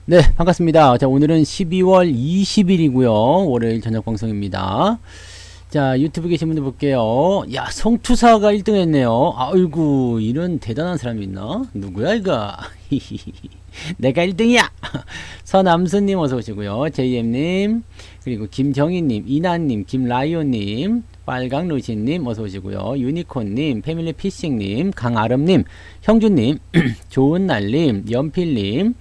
네, 반갑습니다. 자, 오늘은 12월 20일이고요. 월요일 저녁 방송입니다. 자, 유튜브 계신 분들 볼게요. 야, 성투사가 1등 했네요. 아이고, 이런 대단한 사람이 있나? 누구야, 이거? 내가 1등이야! 서남수님 어서 오시고요. JM님, 그리고 김정희님, 이나님, 김라이오님, 빨강루시님 어서 오시고요. 유니콘님, 패밀리피싱님, 강아름님, 형준님, 좋은날님, 연필님,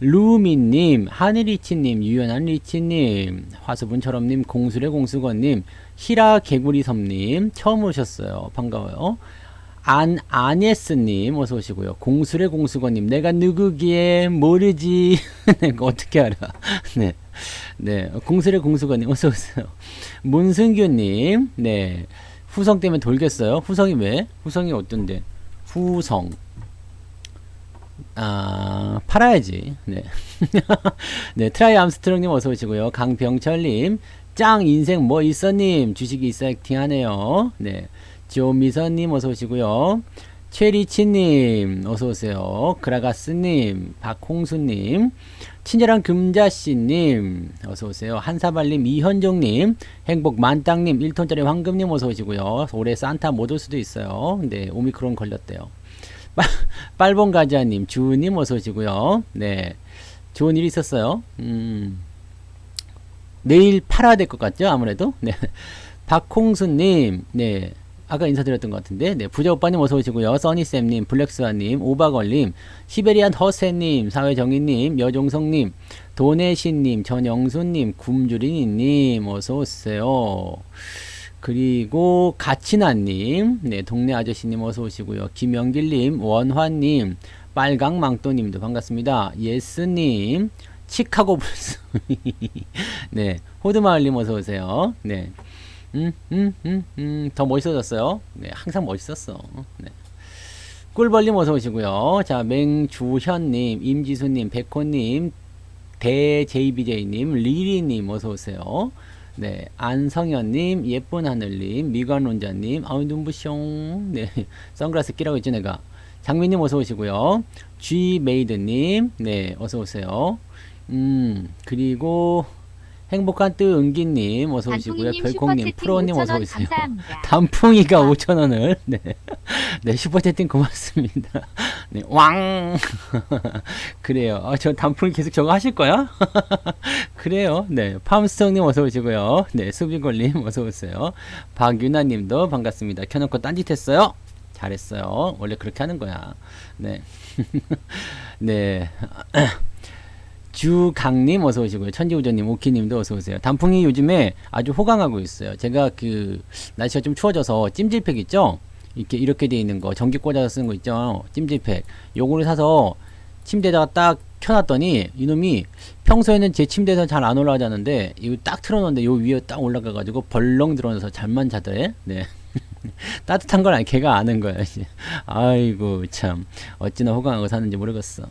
루미님, 하늘리치님, 유연한리치님, 화수분처럼님, 공수레 공수건님, 히라개구리섬님, 처음 오셨어요. 반가워요. 안예스님, 어서 오시고요. 공수레 공수건님, 내가 누구기에 모르지. 네, 어떻게 알아? 네. 네. 공수레 공수건님, 어서 오세요. 문승규님, 네. 후성 때문에 돌겠어요. 후성이 왜? 후성이 어떤데? 후성. 아, 팔아야지. 네. 네, 트라이 암스트롱님 어서 오시고요. 강병철님, 짱 인생 뭐 있어님, 주식이 있어 액팅하네요. 네. 조미선님 어서 오시고요. 최리치님 어서 오세요. 그라가스님, 박홍수님, 친절한 금자씨님 어서 오세요. 한사발님, 이현종님, 행복 만땅님, 1톤짜리 황금님 어서 오시고요. 올해 산타 못 올 수도 있어요. 네, 오미크론 걸렸대요. 빨봉가자님, 주님 어서 오시고요. 네, 좋은 일 있었어요. 내일 팔아야 될 것 같죠? 아무래도. 네, 박홍수님, 네, 아까 인사드렸던 것 같은데, 네, 부자오빠님 어서 오시고요. 써니쌤님, 블랙스와님, 오바걸님, 시베리안 허세님, 사회정의님, 여종성님, 도네신님, 전영수님, 굶주리니님 어서 오세요. 그리고 가치나님, 네, 동네 아저씨님 어서 오시고요. 김영길님, 원화님, 빨강망토님도 반갑습니다. 예스님, 치카고 블루스, 네, 호드마을님 어서 오세요. 네, 더 멋있어졌어요. 네, 항상 멋있었어. 네. 꿀벌님 어서 오시고요. 자, 맹주현님, 임지수님, 백호님, 대JBJ님, 리리님 어서 오세요. 네, 안성현님, 예쁜 하늘님, 미관론자님, 아우 눈부숑. 네, 선글라스 끼라고 했죠 내가. 장민님 어서 오시고요. G메이드님, 네, 어서 오세요. 그리고 행복한 뜨은기님 어서 오시고요. 별콩님, 프로님 어서 오세요. 단풍이가 5,000원을. 네, 네, 슈퍼채팅 고맙습니다. 네, 왕. 그래요. 저 단풍이 계속 저거 하실 거야? 그래요. 네, 팜스톡님 어서 오시고요. 네, 수비골님 어서 오세요. 박유나님도 반갑습니다. 켜놓고 딴짓했어요. 잘했어요. 원래 그렇게 하는 거야. 네, 네. 주강님 어서 오시고요. 천지우전님, 오키님도 어서 오세요. 단풍이 요즘에 아주 호강하고 있어요. 제가 그 날씨가 좀 추워져서 찜질팩 있죠? 이렇게 돼 있는 거, 전기 꽂아서 쓰는 거 있죠? 찜질팩. 요거를 사서 침대에다가 딱 켜놨더니 이놈이 평소에는 제 침대에서 잘 안 올라가자는데 이거 딱 틀어놓는데 요 위에 딱 올라가가지고 벌렁 들어서 잘만 자더래. 네. 따뜻한 걸 걔가 아는 거야. 아이고 참 어찌나 호강하고 사는지 모르겠어.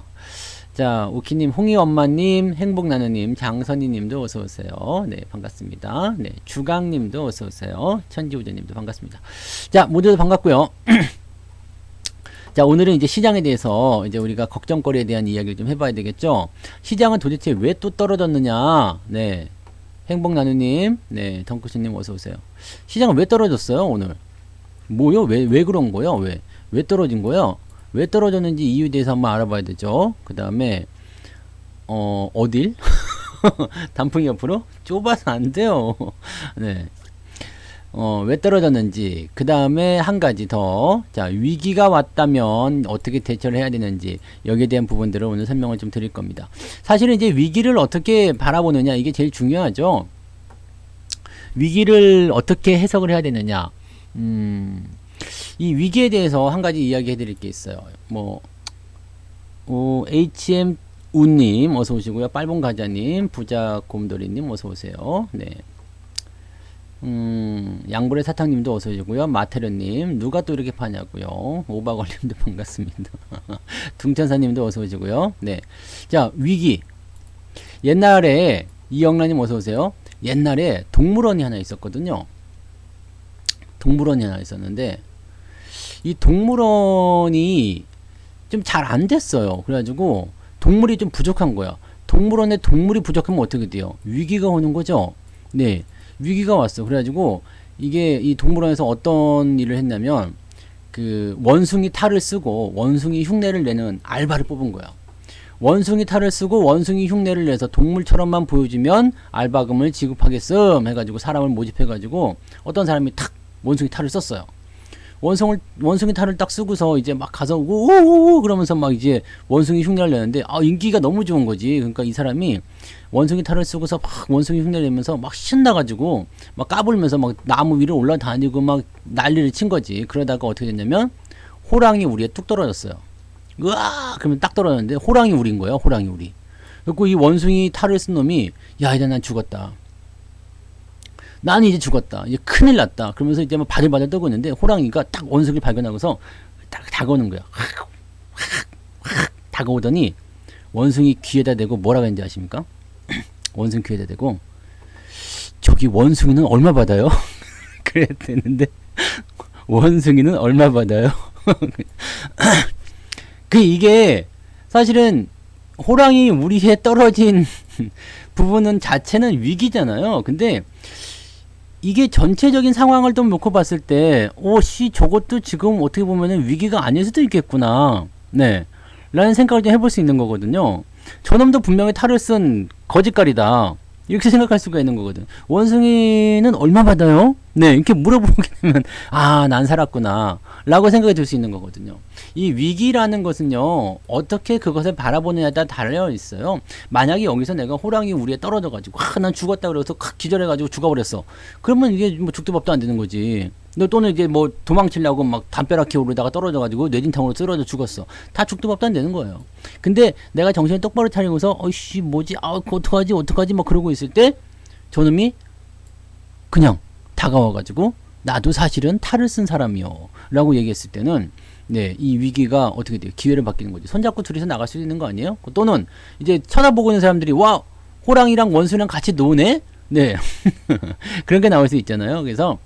자, 우키님, 홍이엄마님, 행복나누님, 장선희님도 어서오세요. 네, 반갑습니다. 네, 주강님도 어서오세요. 천지우전님도 반갑습니다. 자, 모두들 반갑고요. 자, 오늘은 이제 시장에 대해서 이제 우리가 걱정거리에 대한 이야기를 좀 해봐야 되겠죠. 시장은 도대체 왜 또 떨어졌느냐. 네, 행복나누님, 네, 덩크신님 어서오세요. 시장은 왜 떨어졌어요, 오늘? 뭐요? 왜 그런 거요? 왜 떨어진 거요? 왜 떨어졌는지 이유에 대해서 한번 알아봐야 되죠. 그 다음에 어딜? 단풍이 옆으로? 좁아서 안 돼요. 네. 왜 떨어졌는지. 그 다음에 한 가지 더. 자, 위기가 왔다면 어떻게 대처를 해야 되는지. 여기에 대한 부분들을 오늘 설명을 좀 드릴 겁니다. 사실은 이제 위기를 어떻게 바라보느냐. 이게 제일 중요하죠. 위기를 어떻게 해석을 해야 되느냐. 이 위기에 대해서 한 가지 이야기 해드릴 게 있어요. HM 우님 어서 오시고요. 빨봉가자님, 부자곰돌이님 어서 오세요. 네. 양불의 사탕님도 어서 오시고요. 마테르님, 누가 또 이렇게 파냐고요. 오바걸님도 반갑습니다. 둥천사님도 어서 오시고요. 네. 자, 위기. 옛날에 이영란님 어서 오세요. 옛날에 동물원이 하나 있었거든요. 동물원이 하나 있었는데 이 동물원이 좀 잘 안 됐어요. 그래가지고 동물이 좀 부족한 거야. 동물원에 동물이 부족하면 어떻게 돼요? 위기가 오는 거죠. 네, 위기가 왔어. 그래가지고 이게 이 동물원에서 어떤 일을 했냐면 그 원숭이 탈을 쓰고 원숭이 흉내를 내는 알바를 뽑은 거야. 원숭이 탈을 쓰고 원숭이 흉내를 내서 동물처럼만 보여주면 알바금을 지급하겠음 해가지고 사람을 모집해가지고 어떤 사람이 탁 원숭이 탈을 썼어요. 원숭이 탈을 딱 쓰고서 이제 막 가서 오오오 그러면서 막 이제 원숭이 흉내를 내는데 인기가 너무 좋은 거지. 그러니까 이 사람이 원숭이 탈을 쓰고서 막 원숭이 흉내를 내면서 막 신나가지고 막 까불면서 막 나무 위를 올라다니고 막 난리를 친 거지. 그러다가 어떻게 됐냐면 호랑이 우리에 뚝 떨어졌어요. 으아 그러면 딱 떨어졌는데 호랑이 우리인 거예요. 호랑이 우리. 그리고 이 원숭이 탈을 쓴 놈이 야 이제 난 죽었다. 나는 이제 죽었다. 이제 큰일 났다. 그러면서 이제 막 바들바들 떠고 있는데 호랑이가 딱 원숭이를 발견하고서 딱 다가오는 거야. 확 다가오더니 원숭이 귀에다 대고 뭐라고 했는지 아십니까? 원숭이 귀에다 대고 저기 원숭이는 얼마 받아요? 그랬는데 원숭이는 얼마 받아요? 이게 사실은 호랑이 우리에 떨어진 부분은 자체는 위기잖아요. 근데 이게 전체적인 상황을 좀 놓고 봤을 때, 저것도 지금 어떻게 보면은 위기가 아닐 수도 있겠구나. 네. 라는 생각을 좀 해볼 수 있는 거거든요. 저놈도 분명히 탈을 쓴 거짓말이다. 이렇게 생각할 수가 있는 거거든. 원숭이는 얼마 받아요? 네, 이렇게 물어보게 되면, 난 살았구나. 라고 생각이 들 수 있는 거거든요. 이 위기라는 것은요, 어떻게 그것을 바라보느냐에 따라 달려 있어요. 만약에 여기서 내가 호랑이 우리에 떨어져가지고, 난 죽었다 그래서 기절해가지고 죽어버렸어. 그러면 이게 뭐 죽도 밥도 안 되는 거지. 또는 이제 뭐 도망치려고 막 담벼락에 오르다가 떨어져가지고 뇌진탕으로 쓰러져 죽었어. 다 죽도 밥도 안 되는 거예요. 근데 내가 정신을 똑바로 차리고서 뭐지 어떡하지 막 그러고 있을 때 저놈이 그냥 다가와가지고 나도 사실은 탈을 쓴 사람이요 라고 얘기했을 때는 네, 이 위기가 어떻게 돼요? 기회를 바뀌는 거지. 손잡고 둘이서 나갈 수 있는 거 아니에요? 또는 이제 쳐다보고 있는 사람들이 와 호랑이랑 원수랑 같이 노네? 네 그런 게 나올 수 있잖아요. 그래서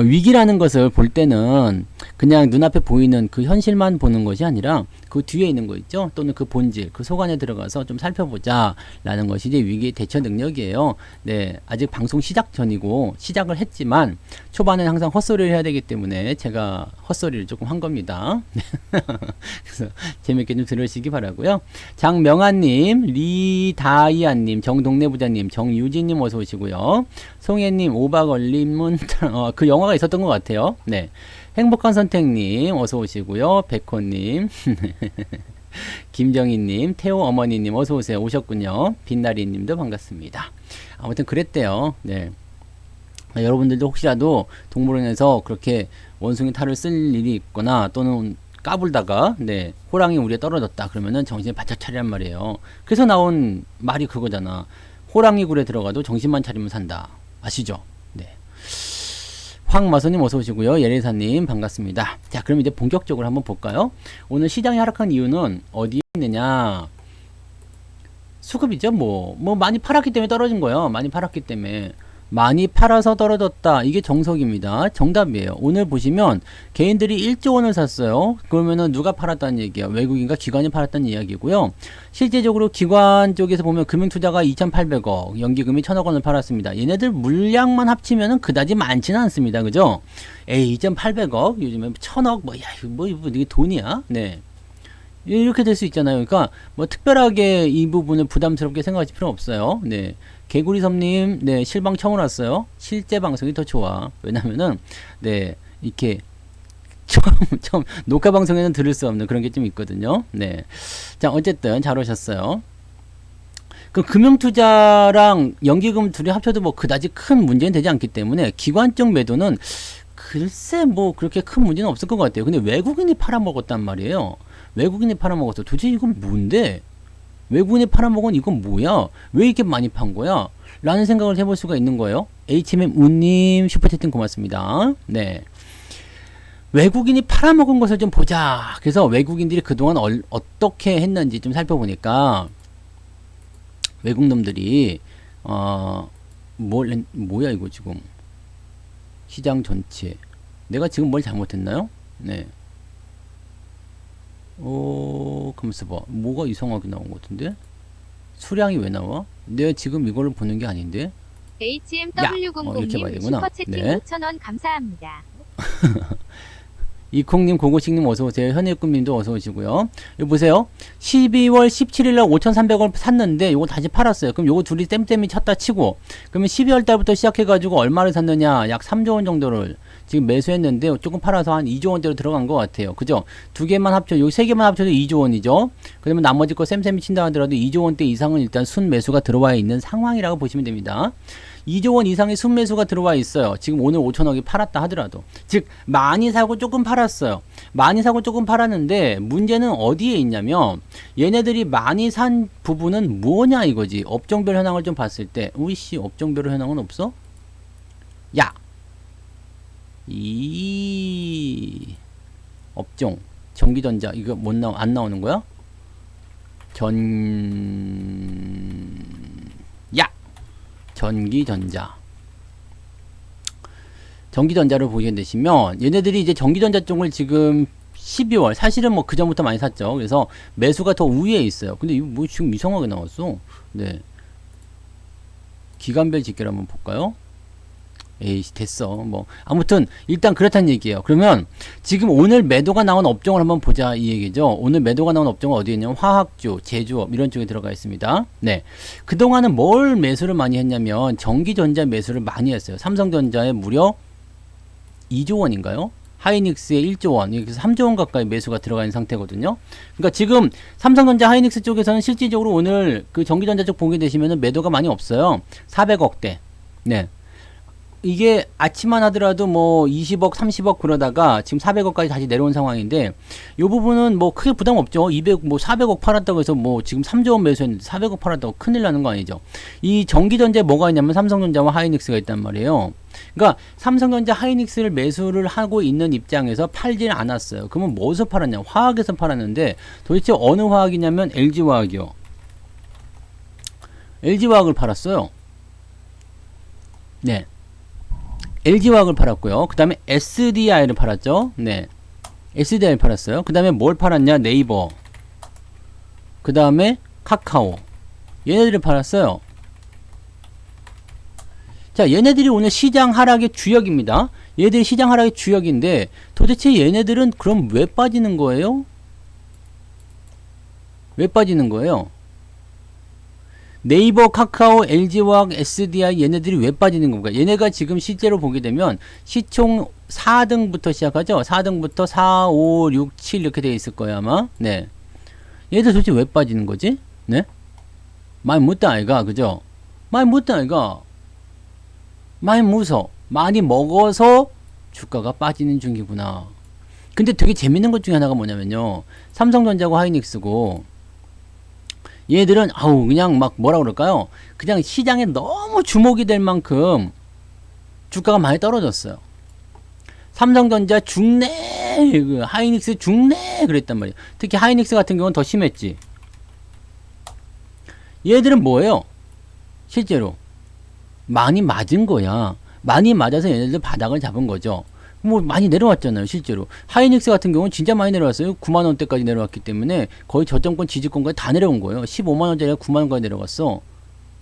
위기라는 것을 볼 때는 그냥 눈앞에 보이는 그 현실만 보는 것이 아니라 그 뒤에 있는 거 있죠? 또는 그 본질, 그 속 안에 들어가서 좀 살펴보자 라는 것이 이제 위기 대처 능력이에요. 네, 아직 방송 시작 전이고 시작을 했지만 초반에는 항상 헛소리를 해야 되기 때문에 제가 헛소리를 조금 한 겁니다. 그래서 재밌게 좀 들으시기 바라고요. 장명아님, 리다이아님, 정동래 부자님, 정유진님 어서 오시고요. 송혜님, 오박얼림은 그 영화가 있었던 것 같아요. 네. 행복한 선택님 어서 오시고요. 백호님 김정희님, 태호 어머니님 어서 오세요. 오셨군요. 빛나리님도 반갑습니다. 아무튼 그랬대요. 네. 여러분들도 혹시라도 동물원에서 그렇게 원숭이 탈을 쓸 일이 있거나 또는 까불다가 네 호랑이 우리에 떨어졌다 그러면은 정신을 바짝 차리란 말이에요. 그래서 나온 말이 그거잖아. 호랑이 굴에 들어가도 정신만 차리면 산다. 아시죠? 네. 황마선님 어서 오시고요. 예리사님 반갑습니다. 자, 그럼 이제 본격적으로 한번 볼까요? 오늘 시장이 하락한 이유는 어디에 있느냐? 수급이죠. 뭐 많이 팔았기 때문에 떨어진 거예요. 많이 팔았기 때문에. 많이 팔아서 떨어졌다. 이게 정석입니다. 정답이에요. 오늘 보시면 개인들이 1조 원을 샀어요. 그러면은 누가 팔았다는 얘기야? 외국인과 기관이 팔았다는 이야기고요. 실제적으로 기관 쪽에서 보면 금융투자가 2,800억, 연기금이 1,000억 원을 팔았습니다. 얘네들 물량만 합치면은 그다지 많지는 않습니다. 그죠? 2,800억, 요즘에 1,000억, 이게 돈이야? 네. 이렇게 될 수 있잖아요. 그러니까 뭐 특별하게 이 부분을 부담스럽게 생각하실 필요 없어요. 네. 개구리섬님, 네, 실방 처음 왔어요. 실제 방송이 더 좋아. 왜냐면은, 네, 이렇게, 처음, 녹화 방송에는 들을 수 없는 그런 게 좀 있거든요. 네. 자, 어쨌든, 잘 오셨어요. 그 금융투자랑 연기금 둘이 합쳐도 뭐 그다지 큰 문제는 되지 않기 때문에 기관적 매도는 글쎄 뭐 그렇게 큰 문제는 없을 것 같아요. 근데 외국인이 팔아먹었단 말이에요. 외국인이 팔아먹었어. 도대체 이건 뭔데? 외국인이 팔아먹은 이건 뭐야? 왜 이렇게 많이 판 거야? 라는 생각을 해볼 수가 있는 거예요. HMM 우님 슈퍼채팅 고맙습니다. 네. 외국인이 팔아먹은 것을 좀 보자. 그래서 외국인들이 그동안 어떻게 했는지 좀 살펴보니까 외국놈들이 뭐야 이거 지금 시장 전체 내가 지금 뭘 잘못했나요? 네. 가만있어 봐. 뭐가 이상하게 나온 것 같은데? 수량이 왜 나와? 내가 지금 이걸로 보는 게 아닌데. 이렇게 봐야 HMW00님 되구나. 슈퍼채팅 네. 5,000원 감사합니다. 이콩님, 고고식님 어서오세요. 현일꿈님도 어서오시고요. 여기 보세요. 12월 17일날 5,300원 샀는데 요거 다시 팔았어요. 그럼 요거 둘이 땜땜이 쳤다 치고, 그러면 12월 달부터 시작해가지고 얼마를 샀느냐? 약 3조 원 정도를 지금 매수했는데 조금 팔아서 한 2조 원대로 들어간 것 같아요. 그죠? 두 개만 합쳐, 요 세 개만 합쳐도 2조 원이죠. 그러면 나머지 거 쌤쌤이 친다 하더라도 2조 원대 이상은 일단 순 매수가 들어와 있는 상황이라고 보시면 됩니다. 2조 원 이상의 순매수가 들어와 있어요. 지금 오늘 5천억이 팔았다 하더라도. 즉, 많이 사고 조금 팔았어요. 많이 사고 조금 팔았는데, 문제는 어디에 있냐면, 얘네들이 많이 산 부분은 뭐냐 이거지. 업종별 현황을 좀 봤을 때, 우이씨, 업종별 현황은 없어? 야! 업종, 전기전자, 이거 안 나오는 거야? 전기전자. 전기전자를 보게 되시면 얘네들이 이제 전기전자 쪽을 지금 12월 사실은 뭐 그 전부터 많이 샀죠. 그래서 매수가 더 우위에 있어요. 근데 이거 뭐 지금 이상하게 나왔어. 네. 기간별 집계를 한번 볼까요? 에이씨 됐어. 뭐 아무튼 일단 그렇다는 얘기예요. 그러면 지금 오늘 매도가 나온 업종을 한번 보자 이 얘기죠. 오늘 매도가 나온 업종은 어디에 있냐면 화학주, 제조업 이런 쪽에 들어가 있습니다. 네. 그동안은 뭘 매수를 많이 했냐면 전기전자 매수를 많이 했어요. 삼성전자에 무려 2조 원인가요? 하이닉스에 1조 원, 그래서 3조 원 가까이 매수가 들어가 있는 상태거든요. 그러니까 지금 삼성전자 하이닉스 쪽에서는 실질적으로 오늘 그 전기전자 쪽 보게 되시면은 매도가 많이 없어요. 400억대. 네. 이게 아침만 하더라도 뭐 20억, 30억 그러다가 지금 400억까지 다시 내려온 상황인데 이 부분은 뭐 크게 부담 없죠. 400억 팔았다고 해서 뭐 지금 3조 원 매수했는데 400억 팔았다고 큰일 나는 거 아니죠. 이 전기전자에 뭐가 있냐면 삼성전자와 하이닉스가 있단 말이에요. 그러니까 삼성전자 하이닉스를 매수를 하고 있는 입장에서 팔지는 않았어요. 그러면 뭐에서 팔았냐? 화학에서 팔았는데 도대체 어느 화학이냐면 LG화학이요. LG화학을 팔았어요. 네. LG화학을 팔았고요. 그 다음에 SDI를 팔았죠. 네. SDI를 팔았어요. 그 다음에 뭘 팔았냐? 네이버. 그 다음에 카카오. 얘네들을 팔았어요. 자, 얘네들이 오늘 시장 하락의 주역입니다. 얘네들이 시장 하락의 주역인데 도대체 얘네들은 그럼 왜 빠지는 거예요? 왜 빠지는 거예요? 네이버, 카카오, LG화학, SDI 얘네들이 왜 빠지는 겁니까? 얘네가 지금 실제로 보게 되면 시총 4등부터 시작하죠. 4등부터 4, 5, 6, 7 이렇게 되어 있을 거예요 아마. 네. 얘들 도대체 왜 빠지는 거지? 네? 많이 묻다 아이가 그죠? 많이 묻다 아이가. 많이 무서. 많이 먹어서 주가가 빠지는 중이구나. 근데 되게 재밌는 것 중에 하나가 뭐냐면요. 삼성전자고 하이닉스고 얘들은 그냥 막 뭐라 그럴까요? 그냥 시장에 너무 주목이 될 만큼 주가가 많이 떨어졌어요. 삼성전자 죽네, 하이닉스 죽네 그랬단 말이에요. 특히 하이닉스 같은 경우는 더 심했지. 얘들은 뭐예요? 실제로 많이 맞은 거야. 많이 맞아서 얘네들 바닥을 잡은 거죠. 뭐 많이 내려왔잖아요 실제로. 하이닉스 같은 경우는 진짜 많이 내려왔어요. 9만원대까지 내려왔기 때문에 거의 저점권 지지권까지 다 내려온 거예요. 15만원짜리가 9만원까지 내려갔어.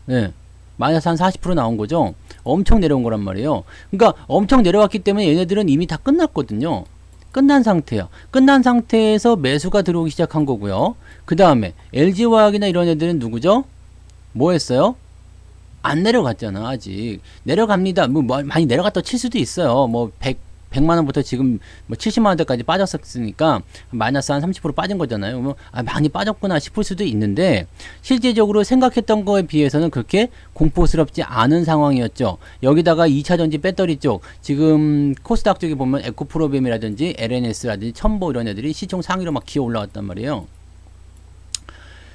네. 마이너스 한 40% 나온 거죠. 엄청 내려온 거란 말이에요. 그러니까 엄청 내려왔기 때문에 얘네들은 이미 다 끝났거든요. 끝난 상태야. 끝난 상태에서 매수가 들어오기 시작한 거고요. 그 다음에 LG화학이나 이런 애들은 누구죠? 뭐 했어요? 안 내려갔잖아 아직. 내려갑니다. 뭐 많이 내려갔다 칠 수도 있어요. 뭐 100만원부터 지금 뭐 70만원대까지 빠졌었으니까 마이너스 한 30% 빠진 거잖아요. 뭐 많이 빠졌구나 싶을 수도 있는데 실제적으로 생각했던 거에 비해서는 그렇게 공포스럽지 않은 상황이었죠. 여기다가 2차전지 배터리 쪽 지금 코스닥 쪽에 보면 에코프로비움이라든지 LNS라든지 첨보 이런 애들이 시총 상위로 막 기어 올라왔단 말이에요.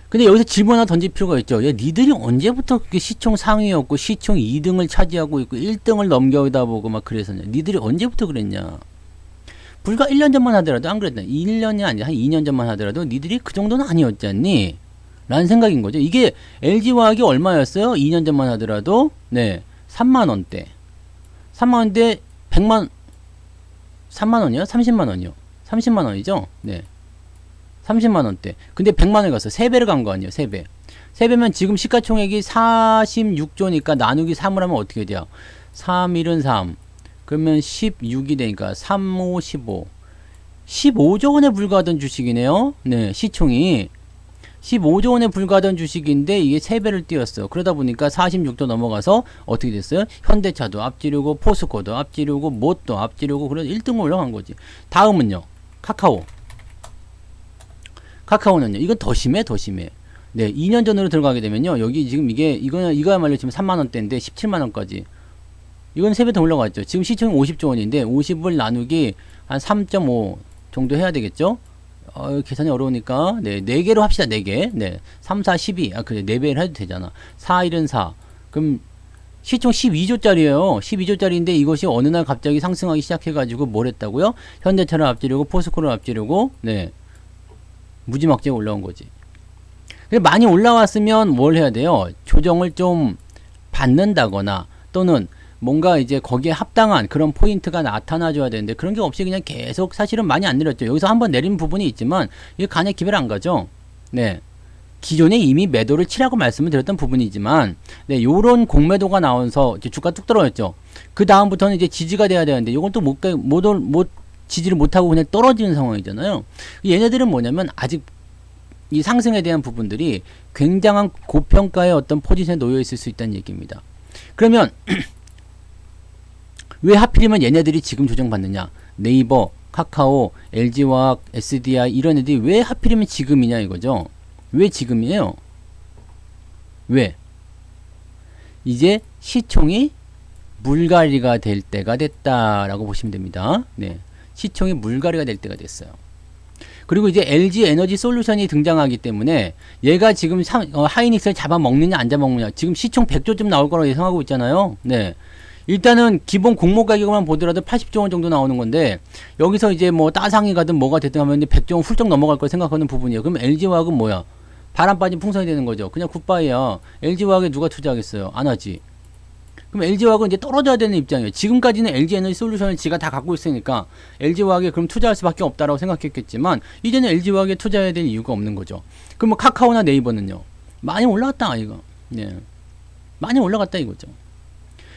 근데 여기서 질문 하나 던질 필요가 있죠. 야, 니들이 언제부터 그게 시총 상위였고 시총 2등을 차지하고 있고 1등을 넘겨다 보고 막 그랬었냐. 니들이 언제부터 그랬냐. 불과 1년 전만 하더라도 안 그랬나. 1년이 아니라 한 2년 전만 하더라도 니들이 그 정도는 아니었지 않니? 라는 생각인 거죠. 이게 LG화학이 얼마였어요? 2년 전만 하더라도 네 3만원대 3만원대 100만 3만원이요? 30만원이요? 30만원이죠? 네 30만원대. 근데 100만원을 갔어. 3배를 간 거 아니에요. 3배. 세배면 지금 시가총액이 46조니까 나누기 3을 하면 어떻게 돼요? 3, 1은 3. 그러면 16이 되니까 3, 5, 15. 15조 원에 불과하던 주식이네요. 네, 시총이. 15조 원에 불과하던 주식인데 이게 3배를 뛰었어요. 그러다 보니까 46도 넘어가서 어떻게 됐어요? 현대차도 앞지르고 포스코도 앞지르고 뭣도 앞지르고 그래서 1등으로 올라간 거지. 다음은요. 카카오. 카카오는요. 이건 더 심해, 더 심해. 네, 2년 전으로 들어가게 되면요. 여기 지금 이거야말로 지금 3만원대인데 17만원까지. 이건 3배 더 올라갔죠. 지금 시총이 50조 원인데 50을 나누기 한 3.5 정도 해야 되겠죠? 계산이 어려우니까, 네, 4개로 합시다, 4개. 네, 3, 4, 12. 그래, 4배를 해도 되잖아. 4, 1은 4. 그럼, 시총 12조짜리예요 12조짜리인데 이것이 어느 날 갑자기 상승하기 시작해가지고 뭘 했다고요? 현대차를 앞지르고, 포스코를 앞지르고, 네, 무지막지하게 올라온 거지. 많이 올라왔으면 뭘 해야 돼요? 조정을 좀 받는다거나, 또는 뭔가 이제 거기에 합당한 그런 포인트가 나타나줘야 되는데 그런 게 없이 그냥 계속 사실은 많이 안 내렸죠. 여기서 한번 내린 부분이 있지만 이게 간에 기별 안 가죠. 네. 기존에 이미 매도를 치라고 말씀을 드렸던 부분이지만 네, 요런 공매도가 나와서 이제 주가 뚝 떨어졌죠. 그 다음부터는 이제 지지가 돼야 되는데 이건 또 못 지지를 못하고 그냥 떨어지는 상황이잖아요. 얘네들은 뭐냐면 아직 이 상승에 대한 부분들이 굉장한 고평가의 어떤 포지션에 놓여 있을 수 있다는 얘기입니다. 그러면 왜 하필이면 얘네들이 지금 조정받느냐? 네이버, 카카오, LG화학, SDI 이런 애들이 왜 하필이면 지금이냐 이거죠. 왜 지금이에요? 왜? 이제 시총이 물갈이가 될 때가 됐다라고 보시면 됩니다. 네, 시총이 물갈이가 될 때가 됐어요. 그리고 이제 LG 에너지 솔루션이 등장하기 때문에 얘가 지금 하이닉스를 잡아먹느냐 안 잡아먹느냐 지금 시총 100조쯤 나올 거라고 예상하고 있잖아요. 네. 일단은 기본 공모 가격만 보더라도 80조 원 정도 나오는 건데 여기서 이제 뭐 따상이 가든 뭐가 됐든 하면 100조 원 훌쩍 넘어갈 걸 생각하는 부분이에요. 그럼 LG화학은 뭐야? 바람 빠진 풍선이 되는 거죠. 그냥 굿바이야. LG화학에 누가 투자하겠어요? 안 하지. 그럼 LG화학은 이제 떨어져야 되는 입장이에요. 지금까지는 LG 에너지 솔루션을 지가 다 갖고 있으니까 LG화학에 그럼 투자할 수밖에 없다라고 생각했겠지만 이제는 LG화학에 투자해야 될 이유가 없는 거죠. 그럼 뭐 카카오나 네이버는요? 많이 올라갔다 이거. 네. 많이 올라갔다 이거죠.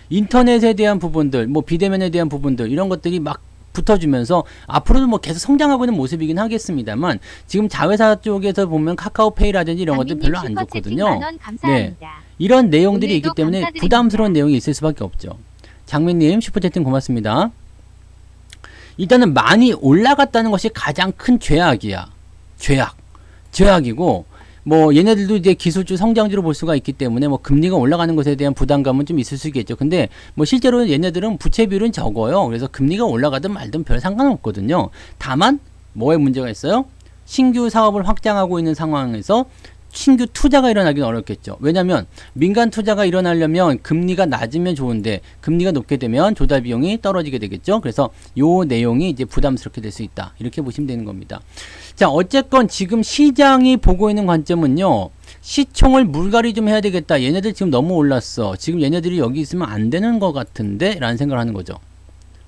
인터넷에 대한 부분들, 뭐 비대면에 대한 부분들 이런 것들이 막 붙어주면서 앞으로도 뭐 계속 성장하고 있는 모습이긴 하겠습니다만 지금 자회사 쪽에서 보면 카카오페이라든지 이런 것들 별로 안 좋거든요. 네, 이런 내용들이 있기 때문에 감사드립니다. 부담스러운 내용이 있을 수밖에 없죠. 장미님 슈퍼채팅 고맙습니다. 일단은 많이 올라갔다는 것이 가장 큰 죄악이야. 죄악이고 뭐 얘네들도 이제 기술주 성장주로 볼 수가 있기 때문에 뭐 금리가 올라가는 것에 대한 부담감은 좀 있을 수 있겠죠. 근데 뭐 실제로 얘네들은 부채 비율은 적어요. 그래서 금리가 올라가든 말든 별 상관없거든요. 다만 뭐에 문제가 있어요? 신규 사업을 확장하고 있는 상황에서 신규 투자가 일어나기는 어렵겠죠. 왜냐하면 민간 투자가 일어나려면 금리가 낮으면 좋은데 금리가 높게 되면 조달 비용이 떨어지게 되겠죠. 그래서 요 내용이 이제 부담스럽게 될 수 있다. 이렇게 보시면 되는 겁니다. 자, 어쨌건 지금 시장이 보고 있는 관점은요. 시총을 물갈이 좀 해야 되겠다. 얘네들 지금 너무 올랐어. 지금 얘네들이 여기 있으면 안 되는 것 같은데? 라는 생각을 하는 거죠.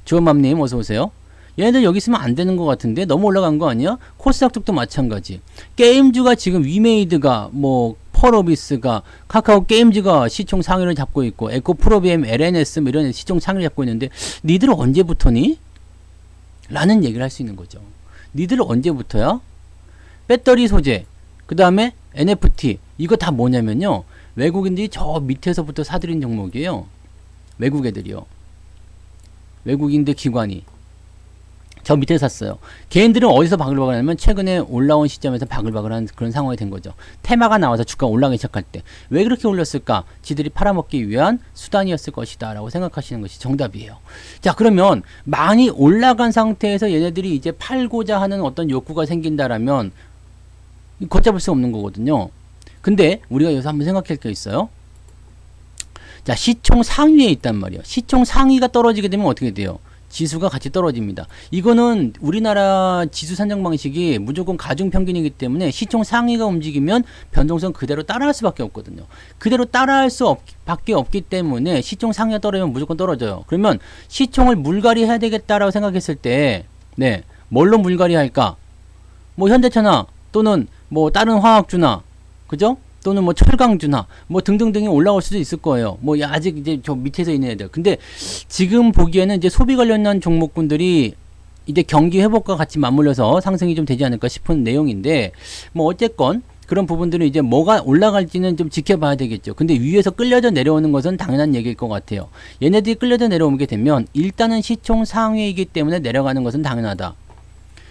주원맘님 어서 오세요. 얘네들 여기 있으면 안 되는 것 같은데 너무 올라간 거 아니야? 코스닥도 마찬가지. 게임주가 지금 위메이드가 뭐 펄어비스가 카카오 게임즈가 시총 상위를 잡고 있고 에코프로비엠, LNS 뭐 이런 시총 상위를 잡고 있는데 니들 언제부터니? 라는 얘기를 할 수 있는 거죠. 니들 언제부터야? 배터리 소재 그 다음에 NFT 이거 다 뭐냐면요. 외국인들이 저 밑에서부터 사들인 종목이에요. 외국 애들이요. 외국인들 기관이 저 밑에 샀어요. 개인들은 어디서 바글바글 하냐면 최근에 올라온 시점에서 바글바글한 그런 상황이 된 거죠. 테마가 나와서 주가가 올라가기 시작할 때 왜 그렇게 올렸을까? 지들이 팔아먹기 위한 수단이었을 것이다 라고 생각하시는 것이 정답이에요. 자, 그러면 많이 올라간 상태에서 얘네들이 이제 팔고자 하는 어떤 욕구가 생긴다라면 걷잡을 수 없는 거거든요. 근데 우리가 여기서 한번 생각할 게 있어요. 자, 시총 상위에 있단 말이에요. 시총 상위가 떨어지게 되면 어떻게 돼요? 지수가 같이 떨어집니다. 이거는 우리나라 지수 산정 방식이 무조건 가중평균이기 때문에 시총 상위가 움직이면 변동성 그대로 따라할 수밖에 없거든요. 그대로 따라할 수밖에 없기 때문에 시총 상위가 떨어지면 무조건 떨어져요. 그러면 시총을 물갈이 해야 되겠다라고 생각했을 때 네, 뭘로 물갈이 할까? 뭐 현대차나 또는 뭐 다른 화학주나 그죠? 또는 뭐 철강주나 뭐 등등등이 올라올 수도 있을 거예요. 뭐 아직 이제 저 밑에서 있는 애들. 근데 지금 보기에는 이제 소비 관련한 종목군들이 이제 경기 회복과 같이 맞물려서 상승이 좀 되지 않을까 싶은 내용인데, 뭐 어쨌건 그런 부분들은 이제 뭐가 올라갈지는 좀 지켜봐야 되겠죠. 근데 위에서 끌려져 내려오는 것은 당연한 얘기일 것 같아요. 얘네들이 끌려져 내려오게 되면 일단은 시총 상위이기 때문에 내려가는 것은 당연하다.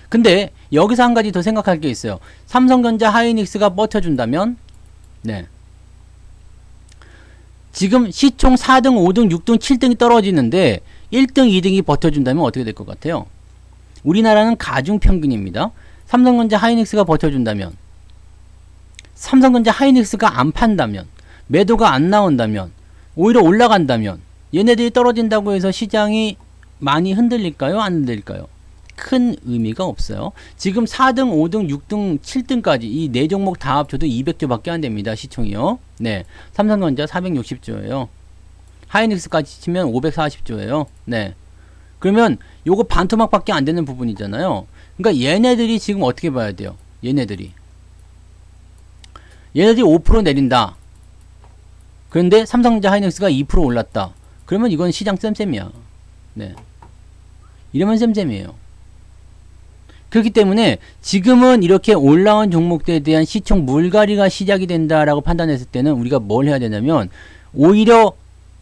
근데 여기서 한 가지 더 생각할 게 있어요. 삼성전자, 하이닉스가 버텨준다면, 네, 지금 시총 4등, 5등, 6등, 7등이 떨어지는데 1등, 2등이 버텨준다면 어떻게 될 것 같아요? 우리나라는 가중평균입니다. 삼성전자, 하이닉스가 버텨준다면, 삼성전자, 하이닉스가 안 판다면, 매도가 안 나온다면, 오히려 올라간다면, 얘네들이 떨어진다고 해서 시장이 많이 흔들릴까요? 안 흔들릴까요? 큰 의미가 없어요. 지금 4등, 5등, 6등, 7등까지 이 네 종목 다 합쳐도 200조밖에 안 됩니다. 시총이요. 네. 삼성전자 460조예요. 하이닉스까지 치면 540조예요. 네. 그러면 요거 반토막밖에 안 되는 부분이잖아요. 그러니까 얘네들이 지금 어떻게 봐야 돼요? 얘네들이 5% 내린다. 그런데 삼성전자, 하이닉스가 2% 올랐다. 그러면 이건 시장 쌤쌤이야. 네. 이러면 쌤쌤이에요. 그렇기 때문에 지금은 이렇게 올라온 종목들에 대한 시총 물갈이가 시작이 된다라고 판단했을 때는 우리가 뭘 해야 되냐면, 오히려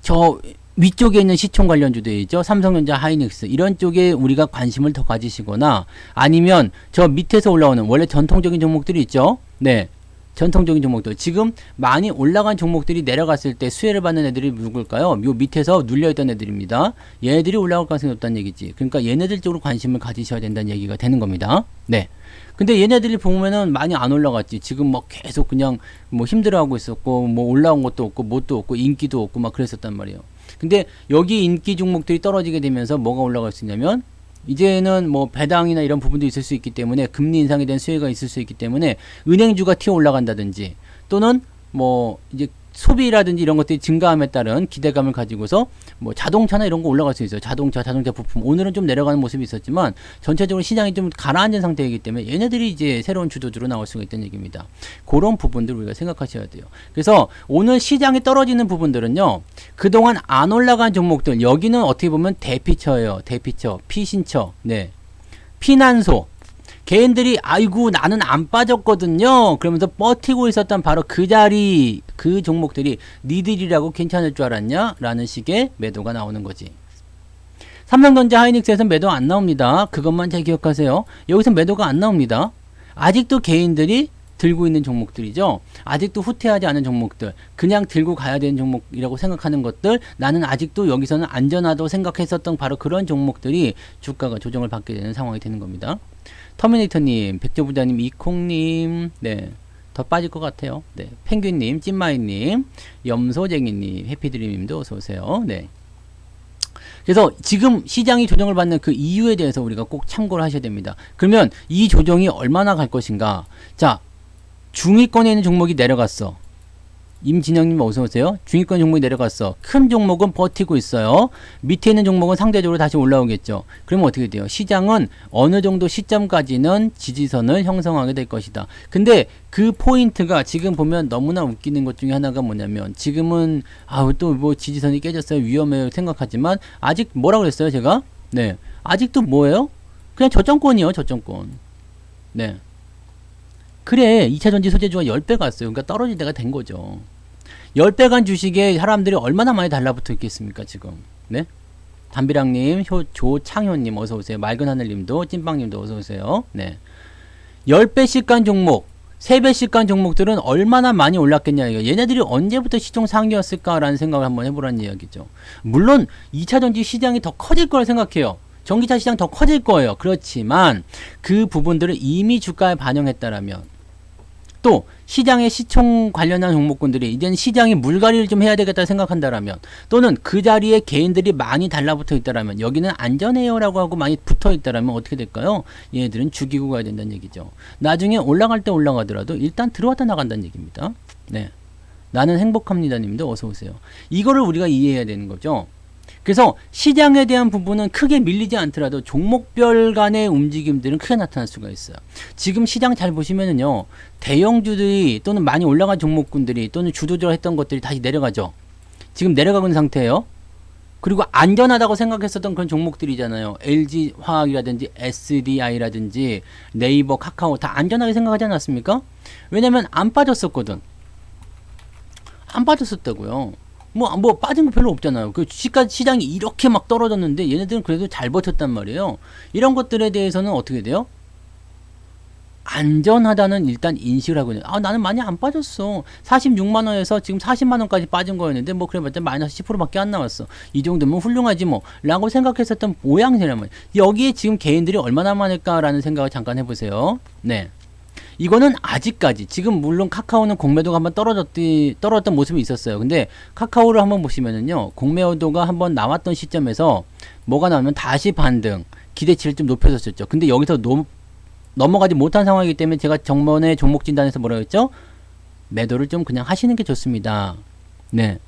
저 위쪽에 있는 시총 관련주들 있죠. 삼성전자, 하이닉스 이런 쪽에 우리가 관심을 더 가지시거나, 아니면 저 밑에서 올라오는 원래 전통적인 종목들이 있죠. 네. 전통적인 종목들, 지금 많이 올라간 종목들이 내려갔을 때 수혜를 받는 애들이 누굴까요? 요 밑에서 눌려있던 애들입니다. 얘네들이 올라갈 가능성이 없다는 얘기지. 그러니까 얘네들 쪽으로 관심을 가지셔야 된다는 얘기가 되는 겁니다. 네. 근데 얘네들이 보면은 많이 안 올라갔지. 지금 뭐 계속 그냥 뭐 힘들어하고 있었고, 뭐 올라온 것도 없고, 뭣도 없고, 인기도 없고 막 그랬었단 말이에요. 근데 여기 인기 종목들이 떨어지게 되면서 뭐가 올라갈 수 있냐면, 이제는 뭐 배당이나 이런 부분도 있을 수 있기 때문에, 금리 인상에 대한 수혜가 있을 수 있기 때문에 은행주가 튀어 올라간다든지, 또는 뭐 이제 소비라든지 이런 것들이 증가함에 따른 기대감을 가지고서 뭐 자동차나 이런 거 올라갈 수 있어요. 자동차 부품. 오늘은 좀 내려가는 모습이 있었지만 전체적으로 시장이 좀 가라앉은 상태이기 때문에 얘네들이 이제 새로운 주도주로 나올 수가 있다는 얘기입니다. 그런 부분들 우리가 생각하셔야 돼요. 그래서 오늘 시장이 떨어지는 부분들은요, 그동안 안 올라간 종목들, 여기는 어떻게 보면 대피처예요. 대피처, 피신처, 네, 피난소. 개인들이 아이고 나는 안 빠졌거든요 그러면서 버티고 있었던 바로 그 자리, 그 종목들이 니들이라고 괜찮을 줄 알았냐? 라는 식의 매도가 나오는 거지. 삼성전자, 하이닉스에서 매도 안 나옵니다. 그것만 잘 기억하세요. 여기서 매도가 안 나옵니다. 아직도 개인들이 들고 있는 종목들이죠. 아직도 후퇴하지 않은 종목들, 그냥 들고 가야 되는 종목이라고 생각하는 것들, 나는 아직도 여기서는 안전하다고 생각했었던 바로 그런 종목들이 주가가 조정을 받게 되는 상황이 되는 겁니다. 터미네이터님, 백조부자님, 이콩님, 네, 더 빠질 것 같아요. 네, 펭귄님, 찐마이님, 염소쟁이님, 해피드림님도 어서오세요. 네. 그래서 지금 시장이 조정을 받는 그 이유에 대해서 우리가 꼭 참고를 하셔야 됩니다. 그러면 이 조정이 얼마나 갈 것인가. 자, 중위권에 있는 종목이 내려갔어. 임진영님 어서오세요. 중위권 종목이 내려갔어. 큰 종목은 버티고 있어요. 밑에 있는 종목은 상대적으로 다시 올라오겠죠. 그러면 어떻게 돼요? 시장은 어느 정도 시점까지는 지지선을 형성하게 될 것이다. 근데 그 포인트가 지금 보면 너무나 웃기는 것 중에 하나가 뭐냐면, 지금은 또 뭐 지지선이 깨졌어요, 위험해요 생각하지만, 아직 뭐라고 그랬어요 제가? 네, 아직도 뭐예요? 그냥 저점권이요. 저점권. 네, 그래 2차전지 소재주가 10배 갔어요. 그러니까 떨어질 때가 된 거죠. 10배 간 주식에 사람들이 얼마나 많이 달라붙어 있겠습니까 지금. 네, 담비랑님, 조창효님 어서오세요. 맑은하늘님도, 찐빵님도 어서오세요. 네, 10배씩 간 종목, 3배씩 간 종목들은 얼마나 많이 올랐겠냐 이거. 얘네들이 언제부터 시총 상위였을까라는 생각을 한번 해보라는 이야기죠. 물론 2차전지 시장이 더 커질 거라 생각해요. 전기차 시장 더 커질 거예요. 그렇지만 그 부분들을 이미 주가에 반영했다라면, 또 시장의 시총 관련한 종목군들이 이제는 시장이 물갈이를 좀 해야 되겠다 생각한다라면, 또는 그 자리에 개인들이 많이 달라붙어 있다라면, 여기는 안전해요 라고 하고 많이 붙어 있다라면 어떻게 될까요? 얘네들은 죽이고 가야 된다는 얘기죠. 나중에 올라갈 때 올라가더라도 일단 들어왔다 나간다는 얘기입니다. 네, 나는 행복합니다 님도 어서오세요. 이거를 우리가 이해해야 되는 거죠. 그래서 시장에 대한 부분은 크게 밀리지 않더라도 종목별 간의 움직임들은 크게 나타날 수가 있어요. 지금 시장 잘 보시면은요, 대형주들이 또는 많이 올라간 종목군들이 또는 주도적으로 했던 것들이 다시 내려가죠. 지금 내려가고 있는 상태예요. 그리고 안전하다고 생각했었던 그런 종목들이잖아요. LG화학이라든지 SDI라든지 네이버, 카카오 다 안전하게 생각하지 않았습니까? 왜냐면 안 빠졌었거든. 안 빠졌었다고요. 뭐 빠진 거 별로 없잖아요. 그 주식가 시장이 이렇게 막 떨어졌는데 얘네들은 그래도 잘 버텼단 말이에요. 이런 것들에 대해서는 어떻게 돼요? 안전하다는 일단 인식을 하고 있는. 아, 나는 많이 안 빠졌어. 46만 원에서 지금 40만 원까지 빠진 거였는데 뭐 그래봤자 마이너스 10%밖에 안 나왔어. 이 정도면 훌륭하지 뭐 라고 생각했었던 모양새란 말이에요. 여기에 지금 개인들이 얼마나 많을까라는 생각을 잠깐 해보세요. 네. 이거는 아직까지 지금 물론 카카오는 공매도가 한번 떨어졌던 모습이 있었어요. 근데 카카오를 한번 보시면은요, 공매도가 한번 나왔던 시점에서 뭐가 나오면 다시 반등, 기대치를 좀 높여줬었죠. 근데 여기서 넘어가지 못한 상황이기 때문에 제가 정번에 종목 진단에서 뭐라고 했죠? 매도를 좀 그냥 하시는 게 좋습니다. 네.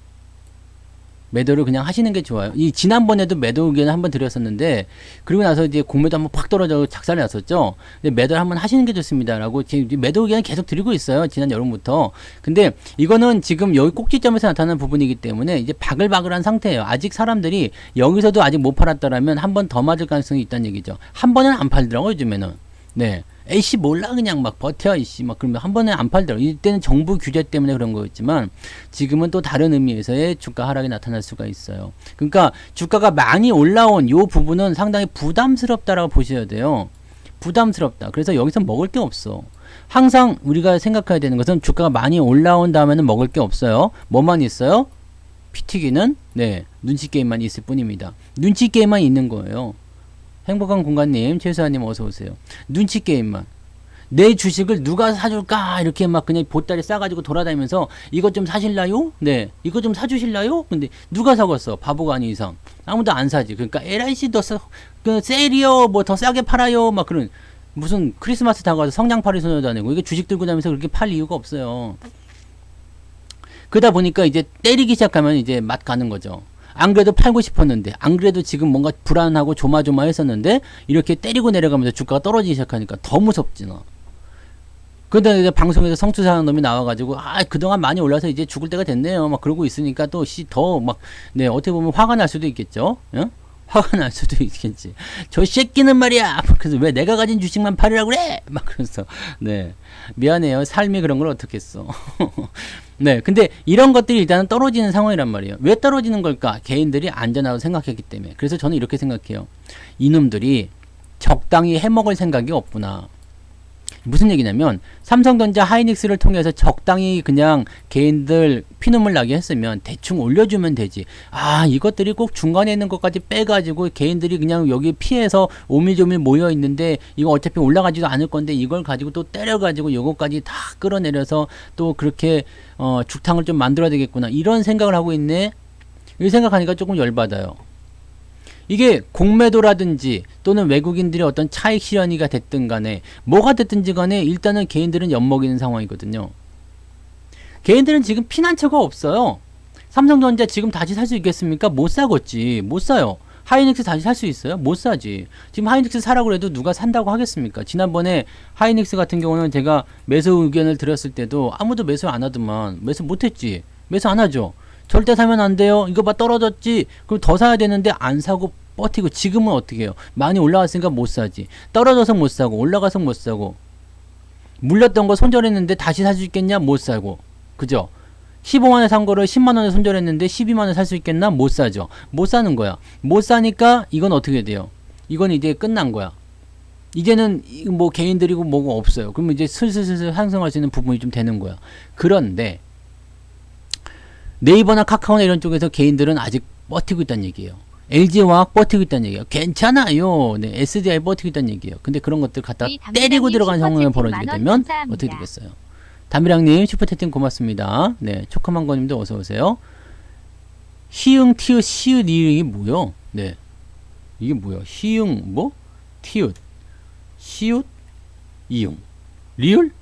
매도를 그냥 하시는 게 좋아요. 이 지난번에도 매도 의견을 한번 드렸었는데, 그리고 나서 이제 공매도 한번 팍 떨어져 작살이 났었죠. 근데 매도를 한번 하시는 게 좋습니다라고 지금 매도 의견을 계속 드리고 있어요. 지난 여름부터. 근데 이거는 지금 여기 꼭지점에서 나타나는 부분이기 때문에 이제 바글바글한 상태예요. 아직 사람들이 여기서도 아직 못 팔았다라면 한 번 더 맞을 가능성이 있다는 얘기죠. 한 번은 안 팔더라고요, 요즘에는. 네. 에이씨 몰라 그냥 막 버텨 이씨 막 그러면 한 번에 안 팔더라고. 이때는 정부 규제 때문에 그런 거였지만 지금은 또 다른 의미에서의 주가 하락이 나타날 수가 있어요. 그러니까 주가가 많이 올라온 요 부분은 상당히 부담스럽다라고 보셔야 돼요. 부담스럽다. 그래서 여기서 먹을 게 없어. 항상 우리가 생각해야 되는 것은 주가가 많이 올라온 다음에는 먹을 게 없어요. 뭐만 있어요? 피튀기는 네, 눈치 게임만 있을 뿐입니다. 눈치 게임만 있는 거예요. 행복한 공간님, 최수아님 어서 오세요. 눈치 게임만. 내 주식을 누가 사줄까? 이렇게 막 그냥 보따리 싸가지고 돌아다니면서 이것 좀 사실라요? 네. 이거 좀 사주실라요? 근데 누가 사겠어? 바보가 아닌 이상. 아무도 안 사지. 그러니까 LIC 그 세일이요. 뭐 더 싸게 팔아요. 막 그런 무슨 크리스마스 다가와서 성냥팔이 소녀도 아니고 이게 주식 들고 다니면서 그렇게 팔 이유가 없어요. 그러다 보니까 이제 때리기 시작하면 이제 맛 가는 거죠. 안 그래도 팔고 싶었는데, 안 그래도 지금 뭔가 불안하고 조마조마했었는데 이렇게 때리고 내려가면서 주가가 떨어지기 시작하니까 더 무섭지 너. 그런데 이제 방송에서 성투사하는 놈이 나와가지고 그동안 많이 올라서 이제 죽을 때가 됐네요 막 그러고 있으니까 또 더 막 네 어떻게 보면 화가 날 수도 있겠죠. 응? 화가 날 수도 있겠지. 저 새끼는 말이야. 그래서 왜 내가 가진 주식만 팔으라고 그래? 막 그래서 네 미안해요. 삶이 그런 걸 어떻게 했어. 네, 근데 이런 것들이 일단은 떨어지는 상황이란 말이에요. 왜 떨어지는 걸까? 개인들이 안전하다고 생각했기 때문에. 그래서 저는 이렇게 생각해요. 이놈들이 적당히 해먹을 생각이 없구나. 무슨 얘기냐면 삼성전자 하이닉스를 통해서 적당히 그냥 개인들 피눈물 나게 했으면 대충 올려주면 되지. 이것들이 꼭 중간에 있는 것까지 빼가지고 개인들이 그냥 여기 피해서 오밀조밀 모여 있는데 이거 어차피 올라가지도 않을 건데 이걸 가지고 또 때려가지고 요거까지 다 끌어내려서 또 그렇게 죽탕을 좀 만들어야 되겠구나. 이런 생각을 하고 있네. 이 생각하니까 조금 열받아요. 이게 공매도라든지 또는 외국인들의 어떤 차익 실현이가 됐든 간에 뭐가 됐든지 간에 일단은 개인들은 엿먹이는 상황이거든요. 개인들은 지금 피난처가 없어요. 삼성전자 지금 다시 살 수 있겠습니까? 못 사겠지. 못 사요. 하이닉스 다시 살 수 있어요? 못 사지. 지금 하이닉스 사라고 해도 누가 산다고 하겠습니까? 지난번에 하이닉스 같은 경우는 제가 매수 의견을 드렸을 때도 아무도 매수 안 하더만. 매수 못했지. 매수 안 하죠. 절대 사면 안 돼요. 이거 봐 떨어졌지. 그럼 더 사야 되는데 안 사고 버티고 지금은 어떻게 해요? 많이 올라왔으니까 못 사지. 떨어져서 못 사고 올라가서 못 사고 물렸던 거 손절했는데 다시 살 수 있겠냐? 못 사고. 그죠? 15만원에 산 거를 10만원에 손절했는데 12만원에 살 수 있겠나? 못 사죠. 못 사는 거야. 못 사니까 이건 어떻게 돼요? 이건 이제 끝난 거야. 이제는 뭐 개인들이고 뭐가 없어요. 그러면 이제 슬슬 상승할 수 있는 부분이 좀 되는 거야. 그런데 네이버나 카카오나 이런 쪽에서 개인들은 아직 버티고 있다는 얘기예요. LG화학 버티고 있다는 얘기예요. 괜찮아요. 네, SDI 버티고 있다는 얘기예요. 근데 그런 것들 갖다 때리고 들어간 상황이 벌어지게 되면 어떻게 되겠어요? 담비랑님 슈퍼채팅 고맙습니다. 네, 초커망거님도 어서 오세요. 희응, 티읕, 시읒, 이응이 뭐요? 네, 이게 뭐야? 희응 뭐? 티읕, 시읒, 이응, 리을?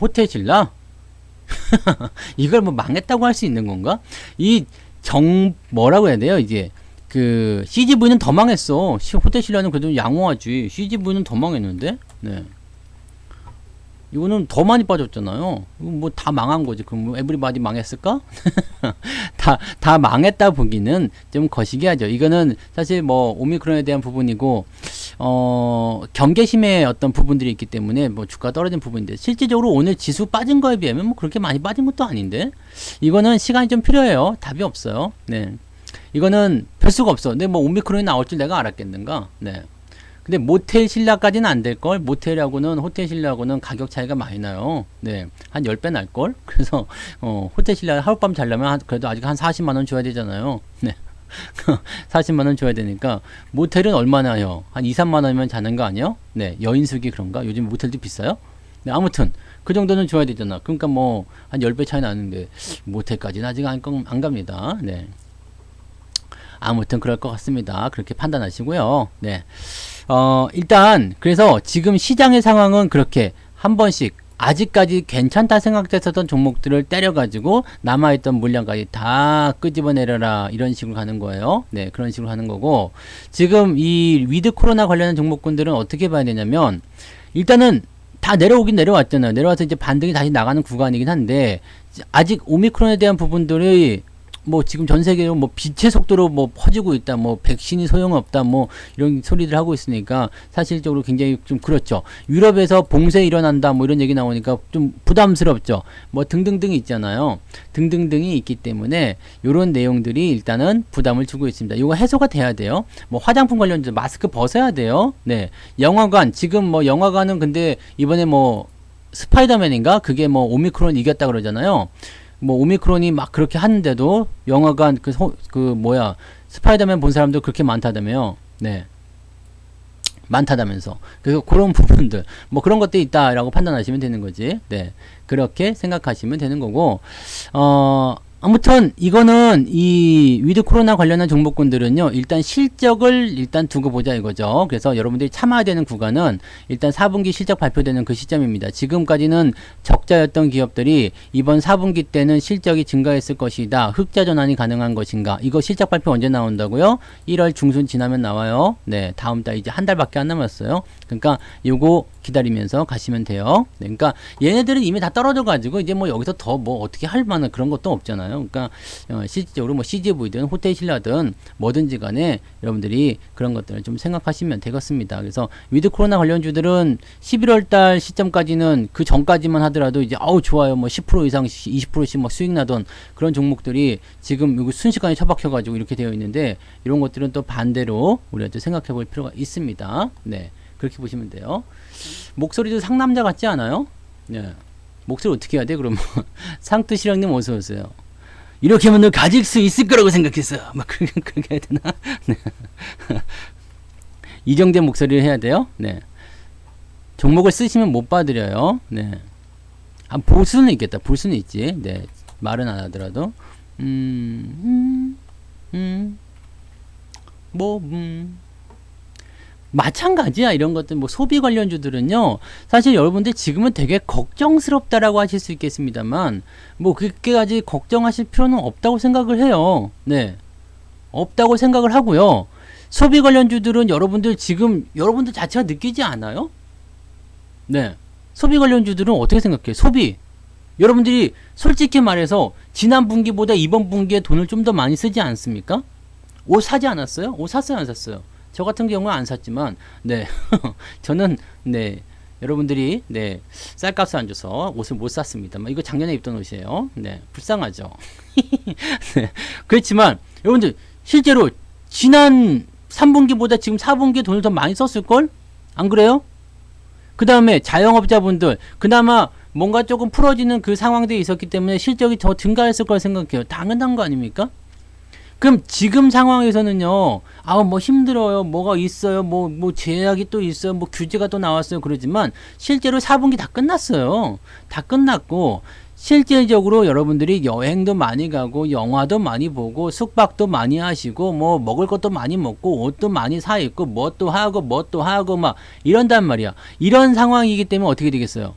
호텔 질라? 이걸 뭐 망했다고 할 수 있는 건가? 뭐라고 해야 돼요? 이제 그 CGV는 더 망했어. 호텔 신라는 그래도 양호하지. CGV는 더 망했는데. 네. 이거는 더 많이 빠졌잖아요. 뭐 다 망한 거지. 그럼 뭐 에브리바디 망했을까? 다 망했다 보기는 좀 거시기 하죠. 이거는 사실 뭐 오미크론에 대한 부분이고, 경계심의 어떤 부분들이 있기 때문에 뭐 주가 떨어진 부분인데, 실질적으로 오늘 지수 빠진 거에 비하면 뭐 그렇게 많이 빠진 것도 아닌데, 이거는 시간이 좀 필요해요. 답이 없어요. 네. 이거는 별 수가 없어. 근데 뭐 오미크론이 나올 줄 내가 알았겠는가? 네. 근데 모텔 신라까지는 안 될걸? 모텔하고는 호텔 신라하고는 가격 차이가 많이 나요. 네. 한 10배 날걸? 그래서, 호텔 신라 하룻밤 자려면 그래도 아직 한 40만원 줘야 되잖아요. 네. 40만원 줘야 되니까, 모텔은 얼마나요? 한 2, 3만원이면 자는 거 아니에요? 네. 여인숙이 그런가? 요즘 모텔도 비싸요? 네. 아무튼, 그 정도는 줘야 되잖아. 그러니까 뭐, 한 10배 차이 나는데, 모텔까지는 아직 안 갑니다. 네. 아무튼 그럴 것 같습니다. 그렇게 판단하시고요. 네. 일단 그래서 지금 시장의 상황은 그렇게 한 번씩 아직까지 괜찮다 생각됐었던 종목들을 때려가지고 남아있던 물량까지 다 끄집어내려라 이런 식으로 가는 거예요. 네, 그런 식으로 하는 거고, 지금 이 위드 코로나 관련한 종목군들은 어떻게 봐야 되냐면, 일단은 다 내려오긴 내려왔잖아요. 내려와서 이제 반등이 다시 나가는 구간이긴 한데, 아직 오미크론에 대한 부분들이 뭐 지금 전 세계로 뭐 빛의 속도로 뭐 퍼지고 있다, 뭐 백신이 소용없다, 뭐 이런 소리들 하고 있으니까 사실적으로 굉장히 좀 그렇죠. 유럽에서 봉쇄 일어난다, 뭐 이런 얘기 나오니까 좀 부담스럽죠. 뭐 등등등이 있잖아요. 등등등이 있기 때문에 요런 내용들이 일단은 부담을 주고 있습니다. 이거 해소가 돼야 돼요. 뭐 화장품 관련주 마스크 벗어야 돼요. 네. 영화관, 지금 뭐 영화관은 근데 이번에 뭐 스파이더맨인가? 그게 뭐 오미크론 이겼다 그러잖아요. 뭐 오미크론이 막 그렇게 하는데도 영화관 스파이더맨 본 사람도 그렇게 많다다며요. 네. 많다다면서. 그래서 그런 부분들 뭐 그런 것들이 있다라고 판단하시면 되는 거지. 네. 그렇게 생각하시면 되는 거고, 아무튼 이거는 이 위드 코로나 관련한 종목군들은요, 일단 실적을 일단 두고 보자 이거죠. 그래서 여러분들이 참아야 되는 구간은 일단 4분기 실적 발표되는 그 시점입니다. 지금까지는 적자였던 기업들이 이번 4분기 때는 실적이 증가했을 것이다. 흑자 전환이 가능한 것인가? 이거 실적 발표 언제 나온다고요? 1월 중순 지나면 나와요. 네, 다음 달 이제 한 달밖에 안 남았어요. 그러니까 요거 기다리면서 가시면 돼요. 네, 그러니까 얘네들은 이미 다 떨어져 가지고 이제 뭐 여기서 더 뭐 어떻게 할 만한 그런 것도 없잖아요. 그러니까 실질적으로 뭐 CGV든 호텔 신라든 뭐든지 간에 여러분들이 그런 것들을 좀 생각하시면 되겠습니다. 그래서 위드 코로나 관련주들은 11월 달 시점까지는 그 전까지만 하더라도 이제 좋아요. 뭐 10% 이상 20%씩 막 수익 나던 그런 종목들이 지금 이거 순식간에 처박혀 가지고 이렇게 되어 있는데, 이런 것들은 또 반대로 우리가 또 생각해 볼 필요가 있습니다. 네. 그렇게 보시면 돼요. 목소리도 상남자 같지 않아요? 네. 목소리 어떻게 해야 돼? 그러면 상투시랑님 어서 오세요. 이렇게 하면 너 가질 수 있을 거라고 생각했어. 막 그렇게 해야 되나? 네. 이정된 목소리를 해야 돼요. 네. 종목을 쓰시면 못 봐드려요. 네. 볼 수는 있겠다. 볼 수는 있지. 네. 말은 안 하더라도. 마찬가지야. 이런 것들 뭐 소비 관련주들은요, 사실 여러분들 지금은 되게 걱정스럽다라고 하실 수 있겠습니다만 뭐 그렇게까지 걱정하실 필요는 없다고 생각을 해요. 네, 없다고 생각을 하고요. 소비 관련주들은 여러분들 지금 여러분들 자체가 느끼지 않아요? 네, 소비 관련주들은 어떻게 생각해요? 소비, 여러분들이 솔직히 말해서 지난 분기보다 이번 분기에 돈을 좀 더 많이 쓰지 않습니까? 옷 사지 않았어요? 옷 샀어요, 안 샀어요? 저 같은 경우는 안 샀지만, 네. 저는, 네. 여러분들이, 네. 쌀값을 안 줘서 옷을 못 샀습니다. 이거 작년에 입던 옷이에요. 네. 불쌍하죠. 네. 그렇지만, 여러분들, 실제로, 지난 3분기보다 지금 4분기에 돈을 더 많이 썼을걸? 안 그래요? 그 다음에 자영업자분들, 그나마 뭔가 조금 풀어지는 그 상황들이 있었기 때문에 실적이 더 증가했을 걸 생각해요. 당연한 거 아닙니까? 그럼 지금 상황에서는요, 뭐 힘들어요, 뭐가 있어요, 뭐 제약이 또 있어요, 뭐 규제가 또 나왔어요. 그러지만 실제로 4분기 다 끝났어요. 다 끝났고, 실질적으로 여러분들이 여행도 많이 가고, 영화도 많이 보고, 숙박도 많이 하시고, 뭐 먹을 것도 많이 먹고, 옷도 많이 사 입고, 뭣도 하고 막 이런단 말이야. 이런 상황이기 때문에 어떻게 되겠어요?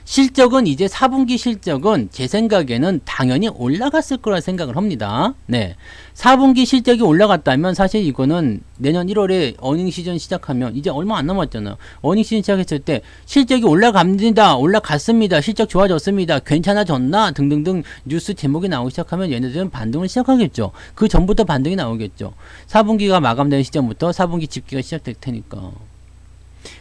실적은 이제 4분기 실적은 제 생각에는 당연히 올라갔을 거라 생각을 합니다. 네. 4분기 실적이 올라갔다면 사실 이거는 내년 1월에 어닝 시즌 시작하면 이제 얼마 안 남았잖아요. 어닝 시즌 시작했을 때 실적이 올라갑니다. 올라갔습니다. 실적 좋아졌습니다. 괜찮아졌나? 등등등 뉴스 제목이 나오기 시작하면 얘네들은 반등을 시작하겠죠. 그 전부터 반등이 나오겠죠. 4분기가 마감되는 시점부터 4분기 집계가 시작될 테니까.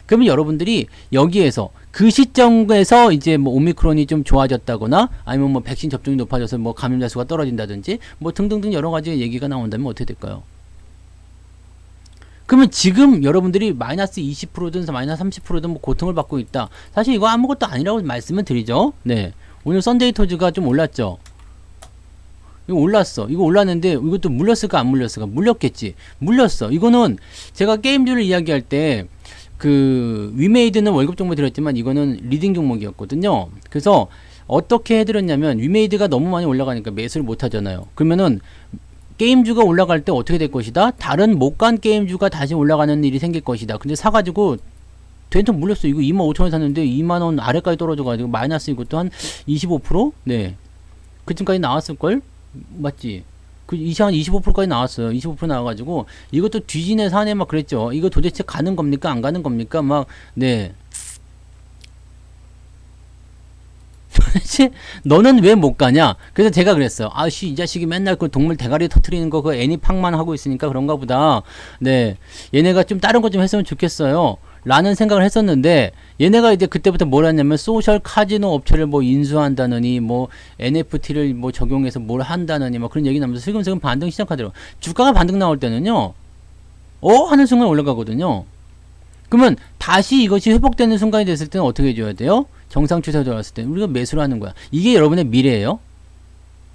그러면 여러분들이 여기에서 그 시점에서 이제 뭐 오미크론이 좀 좋아졌다거나 아니면 뭐 백신 접종이 높아져서 뭐 감염자 수가 떨어진다든지 뭐 등등등 여러 가지 얘기가 나온다면 어떻게 될까요? 그러면 지금 여러분들이 마이너스 20%든 마이너스 30%든 뭐 고통을 받고 있다. 사실 이거 아무것도 아니라고 말씀을 드리죠. 네. 오늘 썬데이토즈가 좀 올랐죠. 이거 올랐어. 이거 올랐는데 이것도 물렸을까 안 물렸을까? 물렸겠지. 물렸어. 이거는 제가 게임주를 이야기할 때 그 위메이드는 월급 종목 드렸지만 이거는 리딩 종목이었거든요. 그래서 어떻게 해드렸냐면 위메이드가 너무 많이 올라가니까 매수를 못 하잖아요. 그러면은 게임주가 올라갈 때 어떻게 될 것이다? 다른 못 간 게임주가 다시 올라가는 일이 생길 것이다. 근데 사가지고 된통 물렸어. 이거 25,000원 샀는데 2만원 아래까지 떨어져가지고 마이너스 이것도 한 25%? 네. 그쯤까지 나왔을걸? 맞지? 그 한 25%까지 나왔어요. 25% 나와가지고 이것도 뒤지네 사네 막 그랬죠. 이거 도대체 가는 겁니까? 안 가는 겁니까? 막 네. 도대체 너는 왜 못 가냐? 그래서 제가 그랬어요. 아씨 이 자식이 맨날 그 동물 대가리 터트리는 거 그 애니팡만 하고 있으니까 그런가 보다. 네. 얘네가 좀 다른 거 좀 했으면 좋겠어요. 라는 생각을 했었는데 얘네가 이제 그때부터 뭘 했냐면 소셜 카지노 업체를 뭐 인수한다느니 뭐 NFT를 뭐 적용해서 뭘 한다느니 뭐 그런 얘기 나면서 슬금슬금 반등 시작하더라고요. 주가가 반등 나올 때는요. 하는 순간 올라가거든요. 그러면 다시 이것이 회복되는 순간이 됐을 때는 어떻게 해줘야 돼요? 정상 추세로 돌아왔을 때 우리가 매수를 하는 거야. 이게 여러분의 미래예요.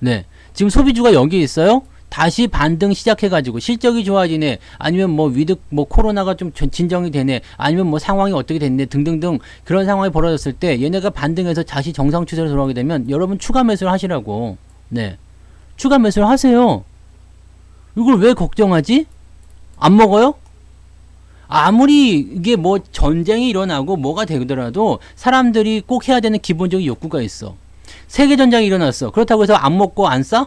네. 지금 소비주가 여기 있어요. 다시 반등 시작해가지고 실적이 좋아지네 아니면 뭐 위드 뭐 코로나가 좀 진정이 되네 아니면 뭐 상황이 어떻게 됐네 등등등 그런 상황이 벌어졌을 때 얘네가 반등해서 다시 정상 추세로 돌아오게 되면 여러분 추가 매수를 하시라고. 네. 추가 매수를 하세요. 이걸 왜 걱정하지? 안 먹어요? 아무리 이게 뭐 전쟁이 일어나고 뭐가 되더라도 사람들이 꼭 해야 되는 기본적인 욕구가 있어. 세계전쟁이 일어났어. 그렇다고 해서 안 먹고 안 싸?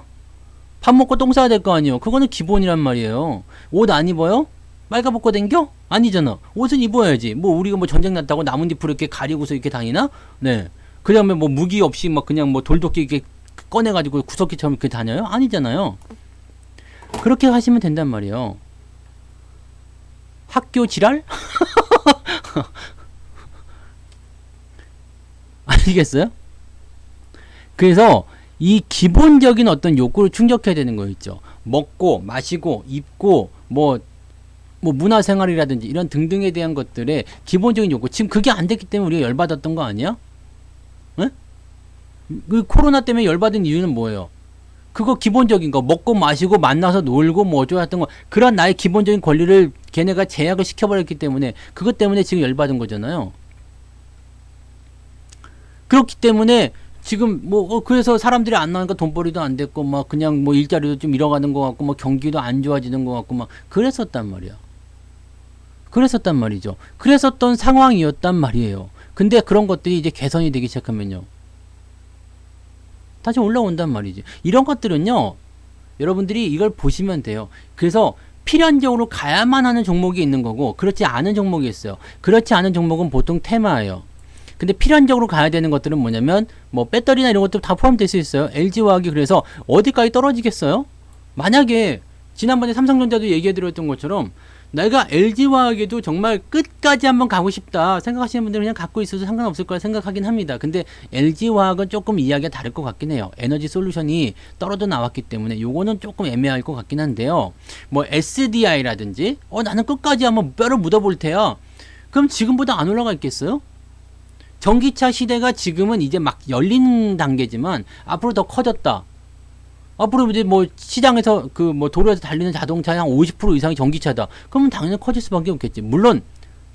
밥 먹고 똥 싸야 될 거 아니에요. 그거는 기본이란 말이에요. 옷 안 입어요? 빨가벗고 댕겨? 아니잖아. 옷은 입어야지. 뭐 우리가 뭐 전쟁 났다고 나뭇잎으로 이렇게 가리고서 이렇게 다니나? 네. 그 다음에 뭐 무기 없이 막 그냥 뭐 돌도끼 이렇게 꺼내가지고 구석기처럼 이렇게 다녀요? 아니잖아요. 그렇게 하시면 된단 말이에요. 학교 지랄? 아시겠어요? 그래서 이 기본적인 어떤 욕구를 충족해야 되는 거 있죠. 먹고, 마시고, 입고, 뭐 문화생활이라든지 이런 등등에 대한 것들의 기본적인 욕구. 지금 그게 안 됐기 때문에 우리가 열받았던 거 아니야? 에? 그 코로나 때문에 열받은 이유는 뭐예요? 그거 기본적인 거. 먹고, 마시고, 만나서 놀고, 뭐 어쩌고 했던 거. 그런 나의 기본적인 권리를 걔네가 제약을 시켜버렸기 때문에 그것 때문에 지금 열받은 거잖아요. 그렇기 때문에 지금 뭐 그래서 사람들이 안 나오니까 돈벌이도 안 됐고 막 그냥 뭐 일자리도 좀 잃어가는 것 같고 뭐 경기도 안 좋아지는 것 같고 막 그랬었단 말이야. 그랬었단 말이죠. 그랬었던 상황이었단 말이에요. 근데 그런 것들이 이제 개선이 되기 시작하면요. 다시 올라온단 말이지. 이런 것들은요. 여러분들이 이걸 보시면 돼요. 그래서 필연적으로 가야만 하는 종목이 있는 거고 그렇지 않은 종목이 있어요. 그렇지 않은 종목은 보통 테마예요. 근데 필연적으로 가야 되는 것들은 뭐냐면 뭐 배터리나 이런 것도 다 포함될 수 있어요. LG화학이 그래서 어디까지 떨어지겠어요? 만약에 지난번에 삼성전자도 얘기해 드렸던 것처럼 내가 LG화학에도 정말 끝까지 한번 가고 싶다 생각하시는 분들은 그냥 갖고 있어도 상관없을 거라 생각하긴 합니다. 근데 LG화학은 조금 이야기가 다를 것 같긴 해요. 에너지 솔루션이 떨어져 나왔기 때문에 요거는 조금 애매할 것 같긴 한데요. 뭐 SDI라든지 나는 끝까지 한번 뼈를 묻어볼 테야. 그럼 지금보다 안 올라가 있겠어요? 전기차 시대가 지금은 이제 막 열리는 단계지만 앞으로 더 커졌다. 앞으로 이제 뭐 시장에서 그 뭐 도로에서 달리는 자동차의 한 50% 이상이 전기차다. 그러면 당연히 커질 수밖에 없겠지. 물론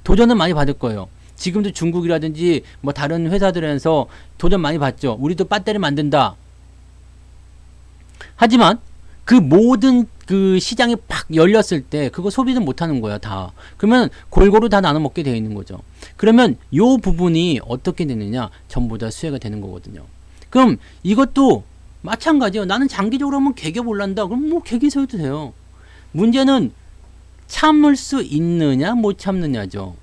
도전은 많이 받을 거예요. 지금도 중국이라든지 뭐 다른 회사들에서 도전 많이 받죠. 우리도 배터리 만든다. 하지만 그 모든 그 시장이 팍 열렸을 때 그거 소비는 못 하는 거야, 다. 그러면 골고루 다 나눠 먹게 되어 있는 거죠. 그러면 요 부분이 어떻게 되느냐? 전부 다 수혜가 되는 거거든요. 그럼 이것도 마찬가지예요. 나는 장기적으로 하면 개겨 올란다. 그럼 뭐 개기서도 돼요. 문제는 참을 수 있느냐 못 참느냐죠.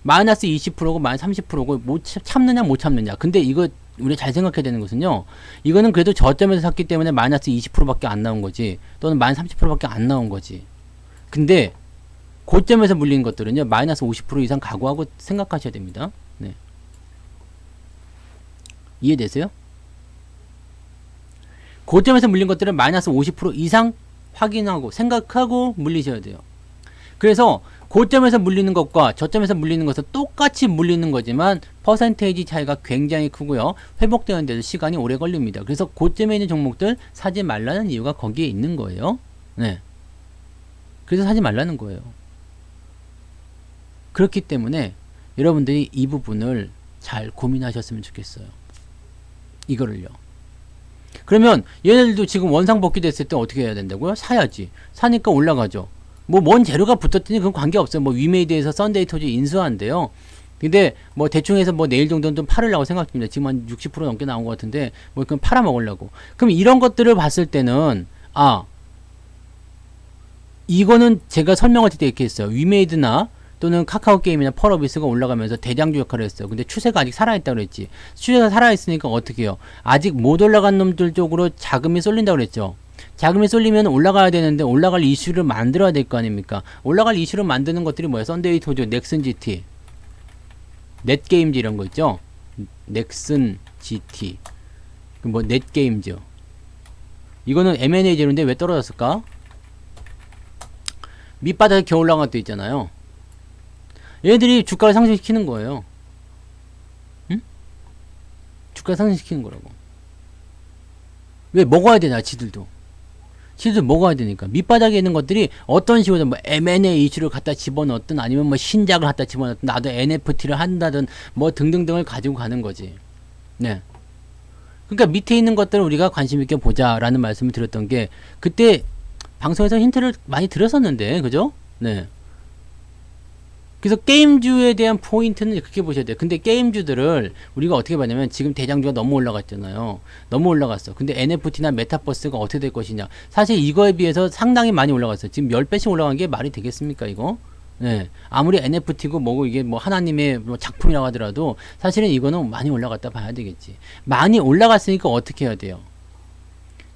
마이너스 20%고 마이너스 30%고 못 참느냐 못 참느냐. 근데 이거 우리 잘 생각해야 되는 것은요. 이거는 그래도 저점에서 샀기 때문에 마이너스 20%밖에 안 나온 거지. 또는 마이너스 30%밖에 안 나온 거지. 근데 고점에서 물린 것들은요. 마이너스 50% 이상 각오하고 생각하셔야 됩니다. 네. 이해되세요? 고점에서 물린 것들은 마이너스 50% 이상 확인하고 생각하고 물리셔야 돼요. 그래서 고점에서 물리는 것과 저점에서 물리는 것은 똑같이 물리는 거지만 퍼센테이지 차이가 굉장히 크고요. 회복되는 데도 시간이 오래 걸립니다. 그래서 고점에 있는 종목들 사지 말라는 이유가 거기에 있는 거예요. 네. 그래서 사지 말라는 거예요. 그렇기 때문에 여러분들이 이 부분을 잘 고민하셨으면 좋겠어요. 이거를요. 그러면 얘네들도 지금 원상복귀 됐을 때 어떻게 해야 된다고요? 사야지. 사니까 올라가죠. 뭐 뭔 재료가 붙었더니 그건 관계없어요. 뭐 위메이드에서 썬데이 토지 인수한대요. 근데 뭐 대충 해서 뭐 내일 정도는 좀 팔으려고 생각합니다. 지금 한 60% 넘게 나온 것 같은데 뭐 그럼 팔아 먹으려고. 그럼 이런 것들을 봤을 때는 이거는 제가 설명할 때 이렇게 했어요. 위메이드나 또는 카카오 게임이나 펄어비스가 올라가면서 대장주 역할을 했어요. 근데 추세가 아직 살아있다고 그랬지. 추세가 살아있으니까 어떻게 해요? 아직 못 올라간 놈들 쪽으로 자금이 쏠린다고 그랬죠. 자금이 쏠리면 올라가야 되는데 올라갈 이슈를 만들어야 될 거 아닙니까? 올라갈 이슈를 만드는 것들이 뭐야? 썬데이 토지, 넥슨 GT, 넷게임즈 이런 거 있죠? 넥슨 GT, 뭐 넷게임즈. 이거는 M&A 제로인데 왜 떨어졌을까? 밑바닥에 겨울 올라간 것도 있잖아요. 얘들이 주가를 상승시키는 거예요. 응? 주가를 상승시키는 거라고. 왜 먹어야 되나, 지들도. 지들도 먹어야 되니까. 밑바닥에 있는 것들이 어떤 식으로 뭐 M&A 이슈를 갖다 집어넣든 아니면 뭐 신작을 갖다 집어넣든 나도 NFT를 한다든 뭐 등등등을 가지고 가는 거지. 네. 그러니까 밑에 있는 것들을 우리가 관심 있게 보자라는 말씀을 드렸던 게 그때 방송에서 힌트를 많이 드렸었는데, 그죠? 네. 그래서 게임주에 대한 포인트는 그렇게 보셔야 돼요. 근데 게임주들을 우리가 어떻게 봤냐면 지금 대장주가 너무 올라갔잖아요. 너무 올라갔어. 근데 NFT나 메타버스가 어떻게 될 것이냐. 사실 이거에 비해서 상당히 많이 올라갔어요. 지금 10배씩 올라간 게 말이 되겠습니까, 이거? 네. 아무리 NFT고 뭐고 이게 뭐 하나님의 뭐 작품이라고 하더라도 사실은 이거는 많이 올라갔다 봐야 되겠지. 많이 올라갔으니까 어떻게 해야 돼요?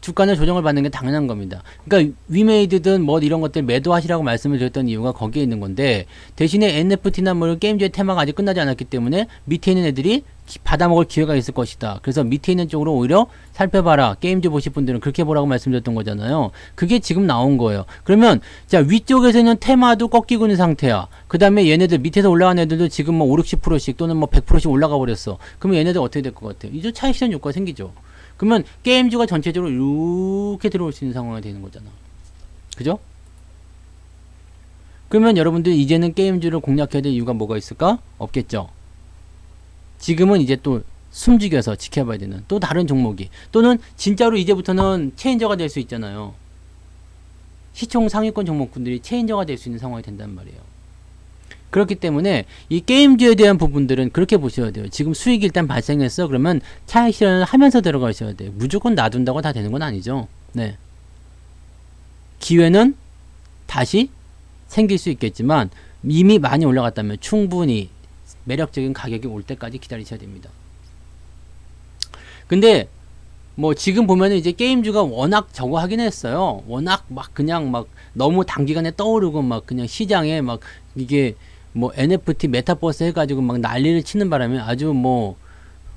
주가는 조정을 받는 게 당연한 겁니다. 그러니까 위메이드든 뭐 이런 것들 매도하시라고 말씀을 드렸던 이유가 거기에 있는 건데 대신에 NFT나 뭐 게임즈의 테마가 아직 끝나지 않았기 때문에 밑에 있는 애들이 받아먹을 기회가 있을 것이다. 그래서 밑에 있는 쪽으로 오히려 살펴봐라. 게임즈 보실 분들은 그렇게 보라고 말씀드렸던 거잖아요. 그게 지금 나온 거예요. 그러면 자 위쪽에서는 테마도 꺾이고 있는 상태야. 그 다음에 얘네들 밑에서 올라간 애들도 지금 뭐 5, 60%씩 또는 뭐 100%씩 올라가 버렸어. 그러면 얘네들 어떻게 될 것 같아요? 이제 차익 실현 효과가 생기죠. 그러면 게임주가 전체적으로 이렇게 들어올 수 있는 상황이 되는 거잖아. 그죠? 그러면 여러분들 이제는 게임주를 공략해야 될 이유가 뭐가 있을까? 없겠죠. 지금은 이제 또 숨죽여서 지켜봐야 되는 또 다른 종목이 또는 진짜로 이제부터는 체인저가 될 수 있잖아요. 시총 상위권 종목군들이 체인저가 될 수 있는 상황이 된단 말이에요. 그렇기 때문에 이 게임주에 대한 부분들은 그렇게 보셔야 돼요. 지금 수익이 일단 발생했어. 그러면 차익 실현을 하면서 들어가셔야 돼요. 무조건 놔둔다고 다 되는 건 아니죠. 네. 기회는 다시 생길 수 있겠지만 이미 많이 올라갔다면 충분히 매력적인 가격이 올 때까지 기다리셔야 됩니다. 근데 뭐 지금 보면은 이제 게임주가 워낙 저거 하긴 했어요. 워낙 막 그냥 막 너무 단기간에 떠오르고 막 그냥 시장에 막 이게 뭐 NFT 메타버스 해가지고 막 난리를 치는 바람에 아주 뭐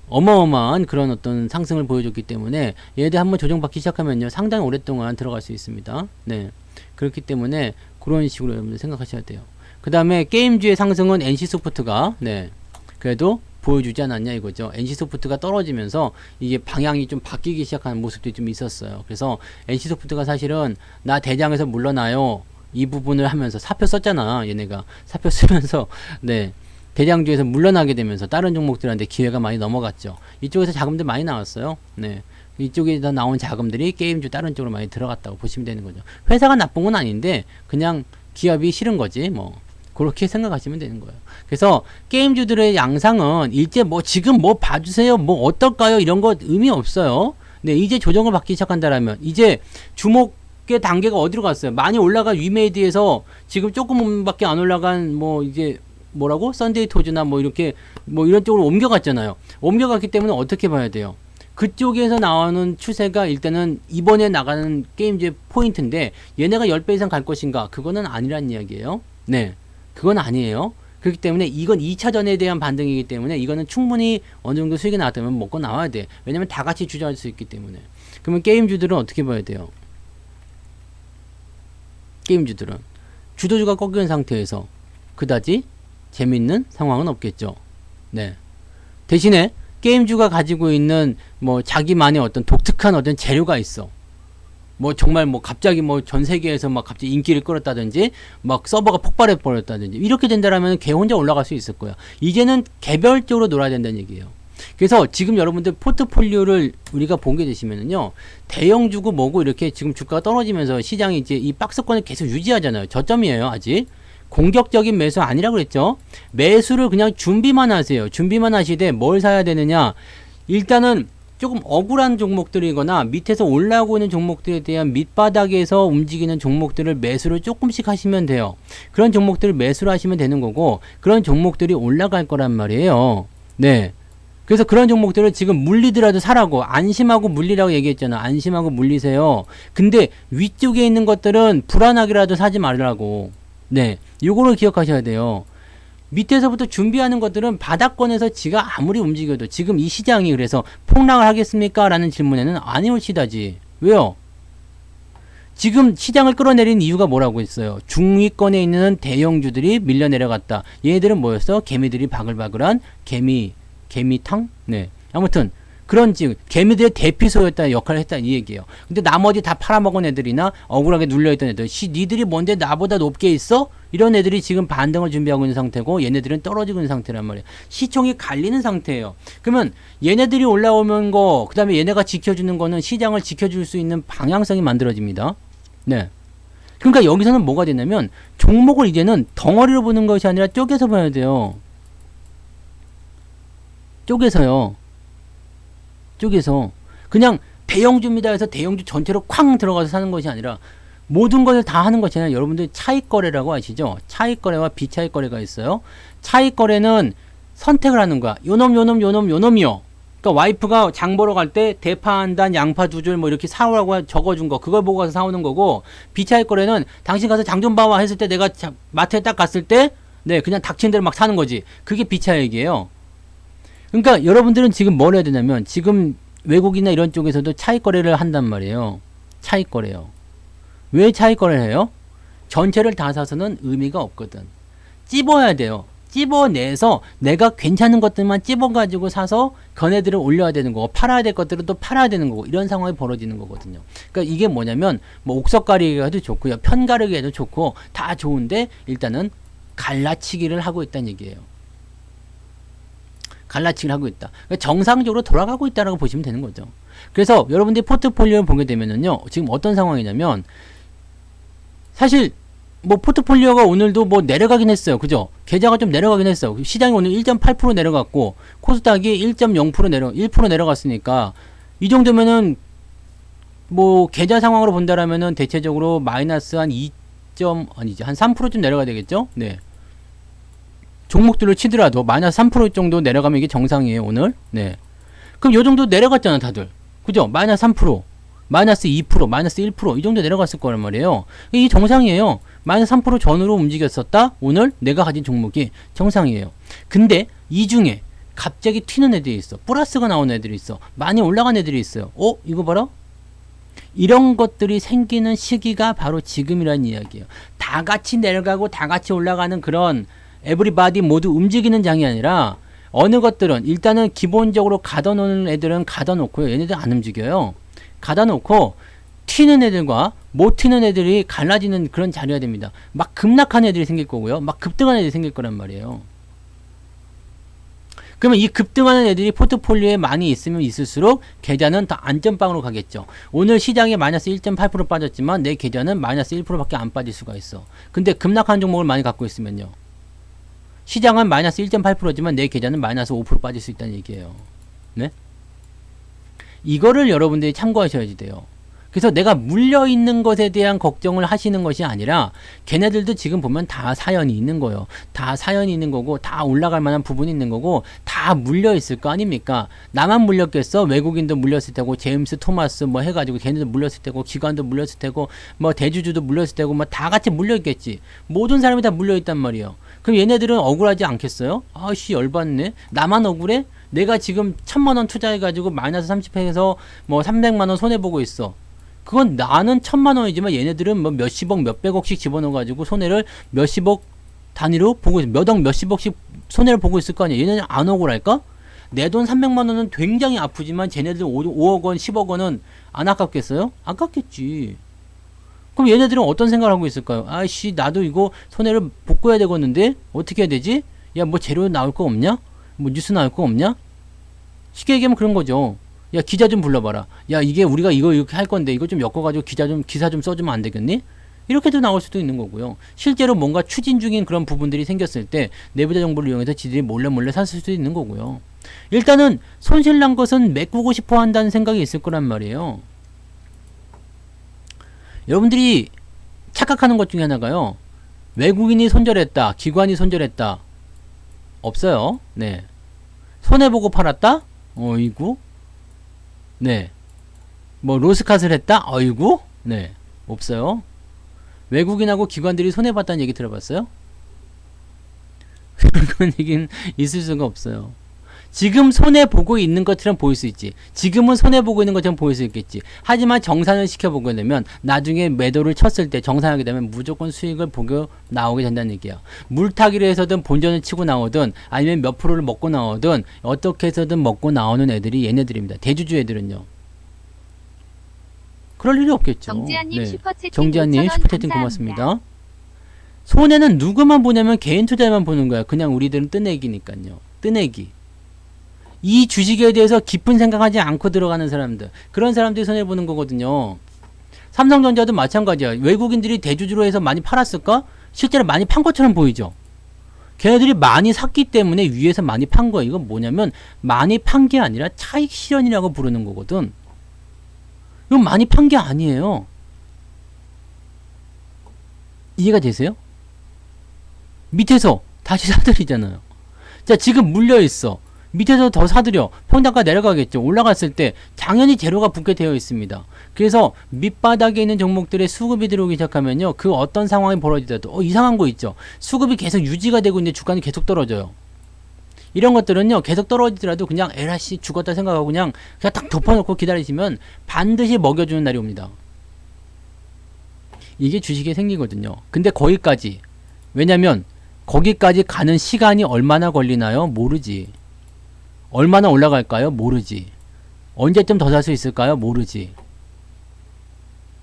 어마어마한 그런 어떤 상승을 보여줬기 때문에 얘들 한번 조정받기 시작하면요 상당히 오랫동안 들어갈 수 있습니다. 네. 그렇기 때문에 그런 식으로 여러분들 생각하셔야 돼요. 그 다음에 게임주의 상승은 NC소프트가 네 그래도 보여주지 않았냐 이거죠. NC소프트가 떨어지면서 이게 방향이 좀 바뀌기 시작하는 모습들이 좀 있었어요. 그래서 NC소프트가 사실은 나 대장에서 물러나요 이 부분을 하면서 사표 썼잖아. 얘네가 사표 쓰면서 네 대장주에서 물러나게 되면서 다른 종목들한테 기회가 많이 넘어갔죠. 이쪽에서 자금들 많이 나왔어요. 네 이쪽에서 나온 자금들이 게임주 다른 쪽으로 많이 들어갔다고 보시면 되는 거죠. 회사가 나쁜 건 아닌데 그냥 기업이 싫은 거지 뭐. 그렇게 생각하시면 되는 거예요. 그래서 게임주들의 양상은 일제 뭐 지금 뭐 봐주세요 뭐 어떨까요 이런 거 의미 없어요. 네, 이제 조정을 받기 시작한다라면 이제 주목의 단계가 어디로 갔어요? 많이 올라간 위메이드에서 지금 조금밖에 안 올라간 뭐 이제 뭐라고? 썬데이 토즈나 뭐 이렇게 뭐 이런 쪽으로 옮겨갔잖아요. 옮겨갔기 때문에 어떻게 봐야 돼요? 그쪽에서 나오는 추세가 일단은 이번에 나가는 게임즈의 포인트인데 얘네가 10배 이상 갈 것인가? 그거는 아니란 이야기예요. 네. 그건 아니에요. 그렇기 때문에 이건 2차전에 대한 반등이기 때문에 이거는 충분히 어느 정도 수익이 나왔다면 먹고 나와야 돼. 왜냐면 다 같이 주저할 수 있기 때문에. 그러면 게임주들은 어떻게 봐야 돼요? 게임주들은 주도주가 꺾인 상태에서 그다지 재밌는 상황은 없겠죠. 네. 대신에 게임주가 가지고 있는 뭐 자기만의 어떤 독특한 어떤 재료가 있어. 뭐 정말 뭐 갑자기 뭐 전 세계에서 막 갑자기 인기를 끌었다든지 막 서버가 폭발해 버렸다든지 이렇게 된다라면 걔 혼자 올라갈 수 있을 거야. 이제는 개별적으로 놀아야 된다는 얘기예요. 그래서 지금 여러분들 포트폴리오를 우리가 보게 되시면은요, 대형주고 뭐고 이렇게 지금 주가가 떨어지면서 시장이 이제 이 박스권을 계속 유지하잖아요. 저점이에요, 아직. 공격적인 매수 아니라고 그랬죠. 매수를 그냥 준비만 하세요. 준비만 하시되 뭘 사야 되느냐. 일단은 조금 억울한 종목들이거나 밑에서 올라오고 있는 종목들에 대한 밑바닥에서 움직이는 종목들을 매수를 조금씩 하시면 돼요. 그런 종목들을 매수를 하시면 되는 거고, 그런 종목들이 올라갈 거란 말이에요. 네. 그래서 그런 종목들을 지금 물리더라도 사라고, 안심하고 물리라고 얘기했잖아. 안심하고 물리세요. 근데 위쪽에 있는 것들은 불안하게라도 사지 말라고. 네. 요거를 기억하셔야 돼요. 밑에서부터 준비하는 것들은 바닥권에서 지가 아무리 움직여도 지금 이 시장이 그래서 폭락을 하겠습니까? 라는 질문에는 아니올시다지. 왜요? 지금 시장을 끌어내린 이유가 뭐라고 했어요? 중위권에 있는 대형주들이 밀려 내려갔다. 얘네들은 뭐였어? 개미들이 바글바글한 개미탕? 네. 아무튼 그런 지금 개미들의 대피소였다 역할을 했다 이 얘기예요. 근데 나머지 다 팔아먹은 애들이나 억울하게 눌려있던 애들, 니들이 뭔데 나보다 높게 있어? 이런 애들이 지금 반등을 준비하고 있는 상태고 얘네들은 떨어지고 있는 상태란 말이에요. 시총이 갈리는 상태예요. 그러면 얘네들이 올라오는 거, 그 다음에 얘네가 지켜주는 거는 시장을 지켜줄 수 있는 방향성이 만들어집니다. 네. 그러니까 여기서는 뭐가 되냐면 종목을 이제는 덩어리로 보는 것이 아니라 쪼개서 봐야 돼요. 쪼개서요. 쪽에서 그냥 대형주입니다 해서 대형주 전체로 쾅 들어가서 사는 것이 아니라 모든 것을 다 하는 것이 아니라 여러분들 차익거래라고 아시죠? 차익거래와 비차익거래가 있어요. 차익거래는 선택을 하는 거야. 요놈이요. 그러니까 와이프가 장 보러 갈 때 대파 한 단, 양파 2줄 뭐 이렇게 사오라고 적어준 거, 그걸 보고 가서 사오는 거고, 비차익거래는 당신 가서 장 좀 봐와 했을 때 내가 마트에 딱 갔을 때 네, 그냥 닥친 대로 막 사는 거지. 그게 비차익이에요. 그러니까 여러분들은 지금 뭘 해야 되냐면 지금 외국이나 이런 쪽에서도 차익거래를 한단 말이에요. 차익거래요. 왜 차익거래를 해요? 전체를 다 사서는 의미가 없거든. 찝어야 돼요. 찝어내서 내가 괜찮은 것들만 찝어가지고 사서 걔네들을 올려야 되는 거고, 팔아야 될 것들은 또 팔아야 되는 거고, 이런 상황이 벌어지는 거거든요. 그러니까 이게 뭐냐면 뭐 옥석 가리기가 해도 좋고요, 편 가르기 해도 좋고 다 좋은데 일단은 갈라치기를 하고 있다는 얘기예요. 갈라치기를 하고 있다. 그러니까 정상적으로 돌아가고 있다라고 보시면 되는 거죠. 그래서 여러분들이 포트폴리오를 보게 되면은요, 지금 어떤 상황이냐면, 사실 뭐 포트폴리오가 오늘도 뭐 내려가긴 했어요. 그죠? 계좌가 좀 내려가긴 했어요. 시장이 오늘 1.8% 내려갔고 코스닥이 1.0% 내려갔으니까 이 정도면은 뭐 계좌 상황으로 본다라면은 대체적으로 마이너스 한 3%쯤 내려가야 되겠죠? 네. 종목들을 치더라도 마이너스 3% 정도 내려가면 이게 정상이에요, 오늘. 네. 그럼 요 정도 내려갔잖아, 다들. 그죠? 마이너스 3%, 마이너스 2%, 마이너스 1%, 이 정도 내려갔을 거란 말이에요. 이게 정상이에요. 마이너스 3% 전으로 움직였었다? 오늘 내가 가진 종목이 정상이에요. 근데 이 중에 갑자기 튀는 애들이 있어. 플러스가 나오는 애들이 있어. 많이 올라간 애들이 있어요. 이거 봐라. 이런 것들이 생기는 시기가 바로 지금이라는 이야기예요. 다 같이 내려가고 다 같이 올라가는 그런 에브리바디 모두 움직이는 장이 아니라 어느 것들은 일단은 기본적으로 가둬놓는 애들은 가둬놓고요. 얘네들 안 움직여요. 가둬놓고 튀는 애들과 못 튀는 애들이 갈라지는 그런 자리가 됩니다. 막 급락한 애들이 생길 거고요. 막 급등한 애들이 생길 거란 말이에요. 그러면 이 급등하는 애들이 포트폴리오에 많이 있으면 있을수록 계좌는 더 안전빵으로 가겠죠. 오늘 시장에 마이너스 1.8% 빠졌지만 내 계좌는 마이너스 1%밖에 안 빠질 수가 있어. 근데 급락한 종목을 많이 갖고 있으면요. 시장은 마이너스 1.8%지만 내 계좌는 마이너스 5% 빠질 수 있다는 얘기예요. 네? 이거를 여러분들이 참고하셔야지 돼요. 그래서 내가 물려있는 것에 대한 걱정을 하시는 것이 아니라 걔네들도 지금 보면 다 사연이 있는 거예요. 다 사연이 있는 거고 다 올라갈 만한 부분이 있는 거고 다 물려있을 거 아닙니까? 나만 물렸겠어? 외국인도 물렸을 테고 제임스 토마스 뭐 해가지고 걔네도 물렸을 테고 기관도 물렸을 테고 뭐 대주주도 물렸을 테고 뭐 다 같이 물려있겠지. 모든 사람이 다 물려있단 말이에요. 그럼 얘네들은 억울하지 않겠어요? 아씨 열받네. 나만 억울해? 내가 지금 1000만원 투자해가지고 마이너스 30해서 뭐 300만원 손해보고 있어. 그건 나는 1000만원이지만 얘네들은 뭐 몇십억 몇백억씩 집어넣어가지고 손해를 몇십억 단위로 보고 있어. 몇억 몇십억씩 손해를 보고 있을 거 아니야. 얘네는 안 억울할까? 내 돈 300만원은 굉장히 아프지만 쟤네들 5억 원 10억 원은 안 아깝겠어요? 아깝겠지. 그럼 얘네들은 어떤 생각을 하고 있을까요? 아이씨 나도 이거 손해를 복구해야 되겠는데 어떻게 해야 되지? 야 뭐 재료 나올 거 없냐? 뭐 뉴스 나올 거 없냐? 쉽게 얘기하면 그런 거죠. 야 기자 좀 불러봐라. 야 이게 우리가 이거 이렇게 할 건데 이거 좀 엮어가지고 기사 좀 써주면 안 되겠니? 이렇게도 나올 수도 있는 거고요. 실제로 뭔가 추진 중인 그런 부분들이 생겼을 때 내부자 정보를 이용해서 지들이 몰래 샀을 수도 있는 거고요. 일단은 손실난 것은 메꾸고 싶어 한다는 생각이 있을 거란 말이에요. 여러분들이 착각하는 것 중에 하나가요. 외국인이 손절했다. 기관이 손절했다. 없어요. 네. 손해보고 팔았다? 어이구. 네. 뭐 로스컷을 했다? 어이구. 네. 없어요. 외국인하고 기관들이 손해봤다는 얘기 들어봤어요? 그런 얘기는 있을 수가 없어요. 지금 손해보고 있는 것처럼 보일 수 있지. 지금은 손해보고 있는 것처럼 보일 수 있겠지. 하지만 정산을 시켜보게 되면 나중에 매도를 쳤을 때 정산하게 되면 무조건 수익을 보고 나오게 된다는 얘기야. 물타기를 해서든 본전을 치고 나오든 아니면 몇 프로를 먹고 나오든 어떻게 해서든 먹고 나오는 애들이 얘네들입니다. 대주주 애들은요. 그럴 일이 없겠죠. 정지한님 슈퍼채팅 정지한님 5,000원 슈퍼채팅 감사합니다. 고맙습니다. 손해는 누구만 보냐면 개인 투자만 보는 거야. 그냥 우리들은 뜨내기니까요. 뜨내기. 이 주식에 대해서 깊은 생각하지 않고 들어가는 사람들, 그런 사람들이 손해보는 거거든요. 삼성전자도 마찬가지야. 외국인들이 대주주로 해서 많이 팔았을까? 실제로 많이 판 것처럼 보이죠. 걔네들이 많이 샀기 때문에 위에서 많이 판 거야. 이건 뭐냐면 많이 판 게 아니라 차익 실현이라고 부르는 거거든. 이건 많이 판 게 아니에요. 이해가 되세요? 밑에서 다시 사들이잖아요. 자, 지금 물려있어. 밑에서 더 사들여. 평단가 내려가겠죠. 올라갔을 때 당연히 재료가 붙게 되어 있습니다. 그래서 밑바닥에 있는 종목들의 수급이 들어오기 시작하면요. 그 어떤 상황이 벌어지더라도 이상한 거 있죠. 수급이 계속 유지가 되고 있는데 주가는 계속 떨어져요. 이런 것들은요. 계속 떨어지더라도 그냥 에라씨 죽었다 생각하고 그냥 딱 덮어놓고 기다리시면 반드시 먹여주는 날이 옵니다. 이게 주식의 생기거든요. 근데 거기까지, 왜냐면 거기까지 가는 시간이 얼마나 걸리나요? 모르지. 얼마나 올라갈까요? 모르지. 언제쯤 더 살 수 있을까요? 모르지.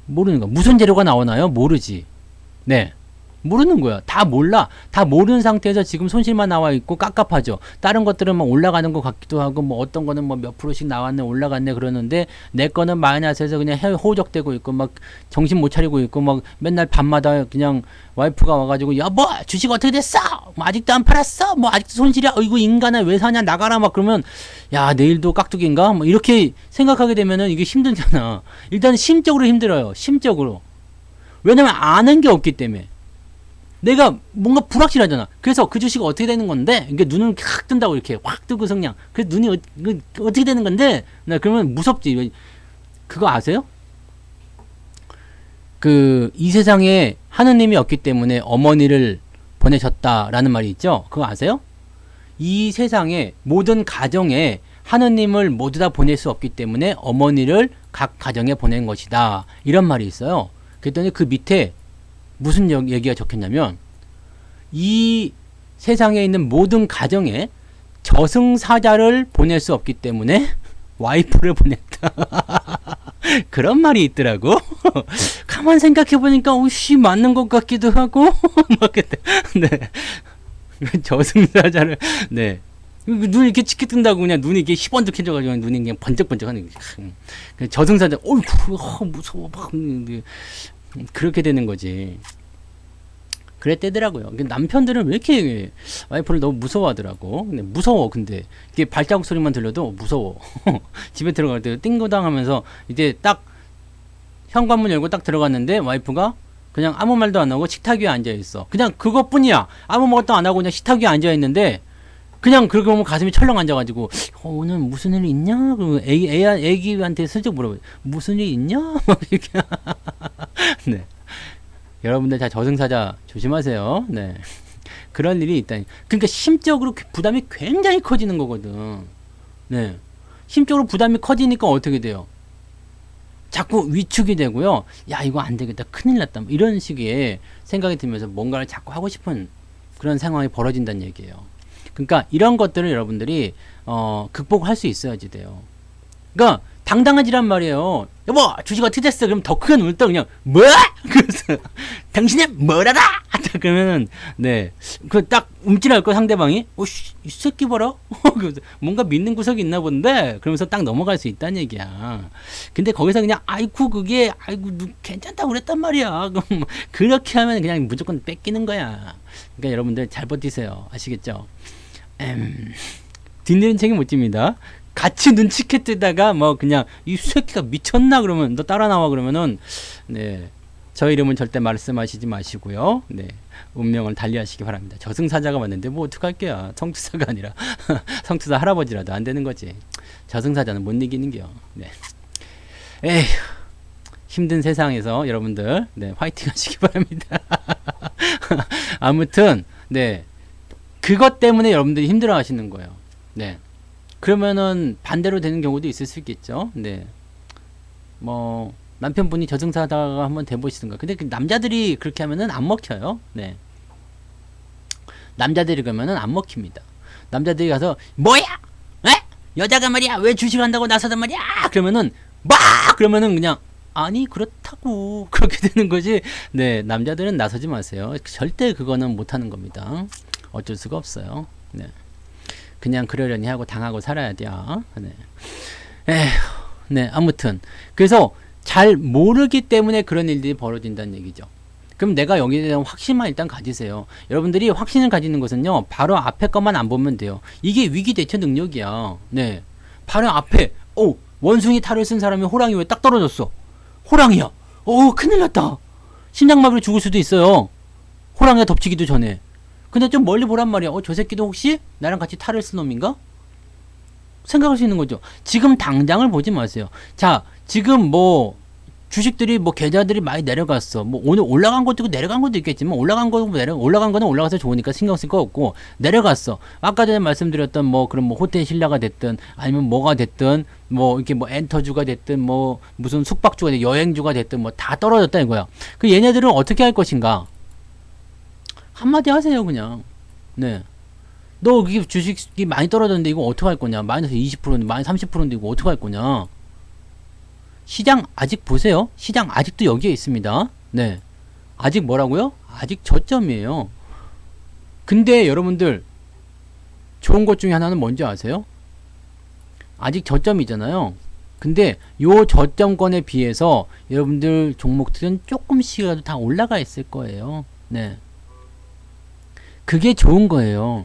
모르는 거. 무슨 재료가 나오나요? 모르지. 네. 모르는 거야. 다 몰라. 다 모르는 상태에서 지금 손실만 나와 있고 깝깝하죠. 다른 것들은 막 올라가는 것 같기도 하고 뭐 어떤 거는 뭐 몇 프로씩 나왔네 올라갔네 그러는데 내 거는 마이너스에서 그냥 호적되고 있고 막 정신 못 차리고 있고 막 맨날 밤마다 그냥 와이프가 와가지고 여보 주식 어떻게 됐어? 뭐 아직도 안 팔았어? 뭐 아직도 손실이야? 어이구 인간아 왜 사냐 나가라 막 그러면 야 내일도 깍두기인가? 뭐 이렇게 생각하게 되면은 이게 힘들잖아. 일단 심적으로 힘들어요. 심적으로. 왜냐면 아는 게 없기 때문에. 내가 뭔가 불확실하잖아. 그래서 그 주식 어떻게 되는 건데, 이게 눈은 확 뜬다고 이렇게 확 뜨고 성냥. 그래서 눈이 어떻게 되는 건데, 나 그러면 무섭지. 그거 아세요? 이 세상에 하느님이 없기 때문에 어머니를 보내셨다라는 말이 있죠. 그거 아세요? 이 세상에 모든 가정에 하느님을 모두 다 보낼 수 없기 때문에 어머니를 각 가정에 보낸 것이다. 이런 말이 있어요. 그랬더니 그 밑에 무슨 얘기가 적혔냐면 이 세상에 있는 모든 가정에 저승사자를 보낼 수 없기 때문에 와이프를 보냈다. 그런 말이 있더라고. 가만 생각해보니까 오씨 맞는 것 같기도 하고 막 그때 네 저승사자를 네 눈이 이렇게 치켜 뜬다고 그냥 눈이 이렇게 희번뜩해져가지고 눈이 그냥 번쩍번쩍하는 게 저승사자 무서워 막 그렇게 되는 거지. 그랬대더라고요. 남편들은 왜 이렇게 와이프를 너무 무서워하더라고. 근데 무서워. 근데 이게 발자국 소리만 들려도 무서워. 집에 들어갈 때 띵고당 하면서 이제 딱 현관문 열고 딱 들어갔는데 와이프가 그냥 아무 말도 안 하고 식탁 위에 앉아 있어. 그냥 그것뿐이야. 아무것도 안 하고 그냥 식탁 위에 앉아 있는데 그냥 그러고 보면 가슴이 철렁 앉아가지고 오늘 무슨 일 있냐? 그 애기한테 슬쩍 물어봐요. 무슨 일 있냐? 막 이렇게. 네. 여러분들 다 저승사자 조심하세요. 네. 그런 일이 있다. 그러니까 심적으로 부담이 굉장히 커지는 거거든. 네. 심적으로 부담이 커지니까 어떻게 돼요? 자꾸 위축이 되고요. 야, 이거 안 되겠다. 큰일 났다. 이런 식의 생각이 들면서 뭔가를 자꾸 하고 싶은 그런 상황이 벌어진다는 얘기예요. 그러니까 이런 것들을 여러분들이 극복할 수 있어야지 돼요. 그러니까 당당하지란 말이에요. 여보, 주식 어떻게 됐어? 그럼 더 크게 눈을 떠 그냥 뭐야? 그래서 당신은 뭘 알아? 그러면은 네, 그 딱 움찔할 거 상대방이 이 새끼 봐라. 그래서 뭔가 믿는 구석이 있나 본데 그러면서 딱 넘어갈 수 있다는 얘기야. 근데 거기서 그냥 아이고 괜찮다고 그랬단 말이야. 그럼 그렇게 하면 그냥 무조건 뺏기는 거야. 그러니까 여러분들 잘 버티세요. 아시겠죠? 뒷일은 책임 못 집니다. 같이 눈치껏 뜨다가 뭐 그냥 이 새끼가 미쳤나 그러면 너 따라 나와 그러면은 네, 저 이름은 절대 말씀하시지 마시고요. 네, 운명을 달리하시기 바랍니다. 저승사자가 왔는데 뭐 어떡할게요. 성투사가 아니라 성투사 할아버지라도 안 되는 거지. 저승사자는 못 이기는겨. 네. 에휴, 힘든 세상에서 여러분들 네, 화이팅 하시기 바랍니다. 아무튼 네, 그것 때문에 여러분들이 힘들어 하시는 거예요. 네. 그러면은 반대로 되는 경우도 있을 수 있겠죠. 네. 뭐 남편분이 저승사자가 한번 돼보시든가. 근데 그 남자들이 그렇게 하면은 안 먹혀요. 네. 남자들이 그러면은 안 먹힙니다. 남자들이 가서 뭐야? 에? 여자가 말이야 왜 주식한다고 나서단 말이야? 그러면은 막 그러면은 그냥 아니 그렇다고 그렇게 되는 거지. 네, 남자들은 나서지 마세요. 절대 그거는 못하는 겁니다. 어쩔 수가 없어요. 네. 그냥 그러려니 하고 당하고 살아야 돼요. 네. 에휴, 네, 아무튼. 그래서 잘 모르기 때문에 그런 일들이 벌어진다는 얘기죠. 그럼 내가 여기에 대한 확신만 일단 가지세요. 여러분들이 확신을 가지는 것은요, 바로 앞에 것만 안 보면 돼요. 이게 위기 대처 능력이야. 네. 바로 앞에, 원숭이 탈을 쓴 사람이 호랑이 왜 딱 떨어졌어? 호랑이야. 큰일 났다. 심장마비로 죽을 수도 있어요. 호랑이가 덮치기도 전에. 근데 좀 멀리 보란 말이야. 저 새끼도 혹시 나랑 같이 탈을 쓴 놈인가? 생각할 수 있는 거죠. 지금 당장을 보지 마세요. 자, 지금 뭐 주식들이 뭐 계좌들이 많이 내려갔어. 뭐 오늘 올라간 것도 있고 내려간 것도 있겠지만 올라간 거는 올라가서 좋으니까 신경 쓸 거 없고 내려갔어. 아까 전에 말씀드렸던 뭐 그런 뭐 호텔 신라가 됐든 아니면 뭐가 됐든 뭐 이렇게 뭐 엔터주가 됐든 뭐 무슨 숙박주가 됐든 여행주가 됐든 뭐 다 떨어졌다 이거야. 그 얘네들은 어떻게 할 것인가? 한마디 하세요, 그냥. 네. 너 이게 주식이 많이 떨어졌는데 이거 어떡할 거냐? 마이너스 20%인데, 마이너스 30%인데 이거 어떡할 거냐? 시장 아직 보세요. 시장 아직도 여기에 있습니다. 네. 아직 뭐라고요? 아직 저점이에요. 근데 여러분들, 좋은 것 중에 하나는 뭔지 아세요? 아직 저점이잖아요. 근데 요 저점권에 비해서 여러분들 종목들은 조금씩이라도 다 올라가 있을 거예요. 네. 그게 좋은 거예요.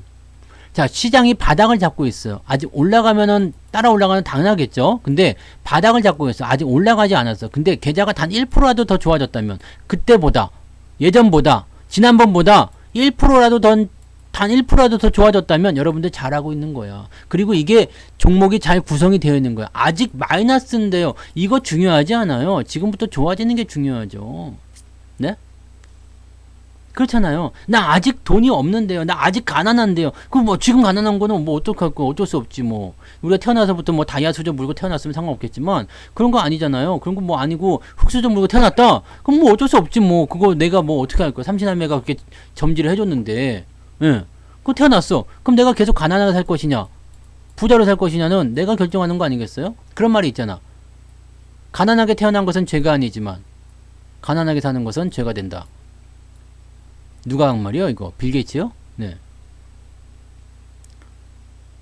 자, 시장이 바닥을 잡고 있어요. 아직 올라가면은 따라 올라가는 당연하겠죠. 근데 바닥을 잡고 있어요. 아직 올라가지 않았어. 근데 계좌가 단 1%라도 더 좋아졌다면 그때보다 예전보다 지난번보다 1%라도 단 1%라도 더 좋아졌다면 여러분들 잘하고 있는 거야. 그리고 이게 종목이 잘 구성이 되어 있는 거야. 아직 마이너스인데요. 이거 중요하지 않아요. 지금부터 좋아지는 게 중요하죠. 네? 그렇잖아요. 나 아직 돈이 없는데요. 나 아직 가난한데요. 그럼 뭐 지금 가난한 거는 뭐 어떡할 거 어쩔 수 없지 뭐. 우리가 태어나서부터 뭐 다이아 수저 물고 태어났으면 상관없겠지만 그런 거 아니잖아요. 그런 거 뭐 아니고 흙수저 물고 태어났다. 그럼 뭐 어쩔 수 없지 뭐. 그거 내가 뭐 어떻게 할 거야. 삼신할매가 그렇게 점지를 해줬는데, 예, 그거 태어났어. 그럼 내가 계속 가난하게 살 것이냐, 부자로 살 것이냐는 내가 결정하는 거 아니겠어요? 그런 말이 있잖아. 가난하게 태어난 것은 죄가 아니지만 가난하게 사는 것은 죄가 된다. 누가 한 말이요? 이거 빌 게이츠요? 네.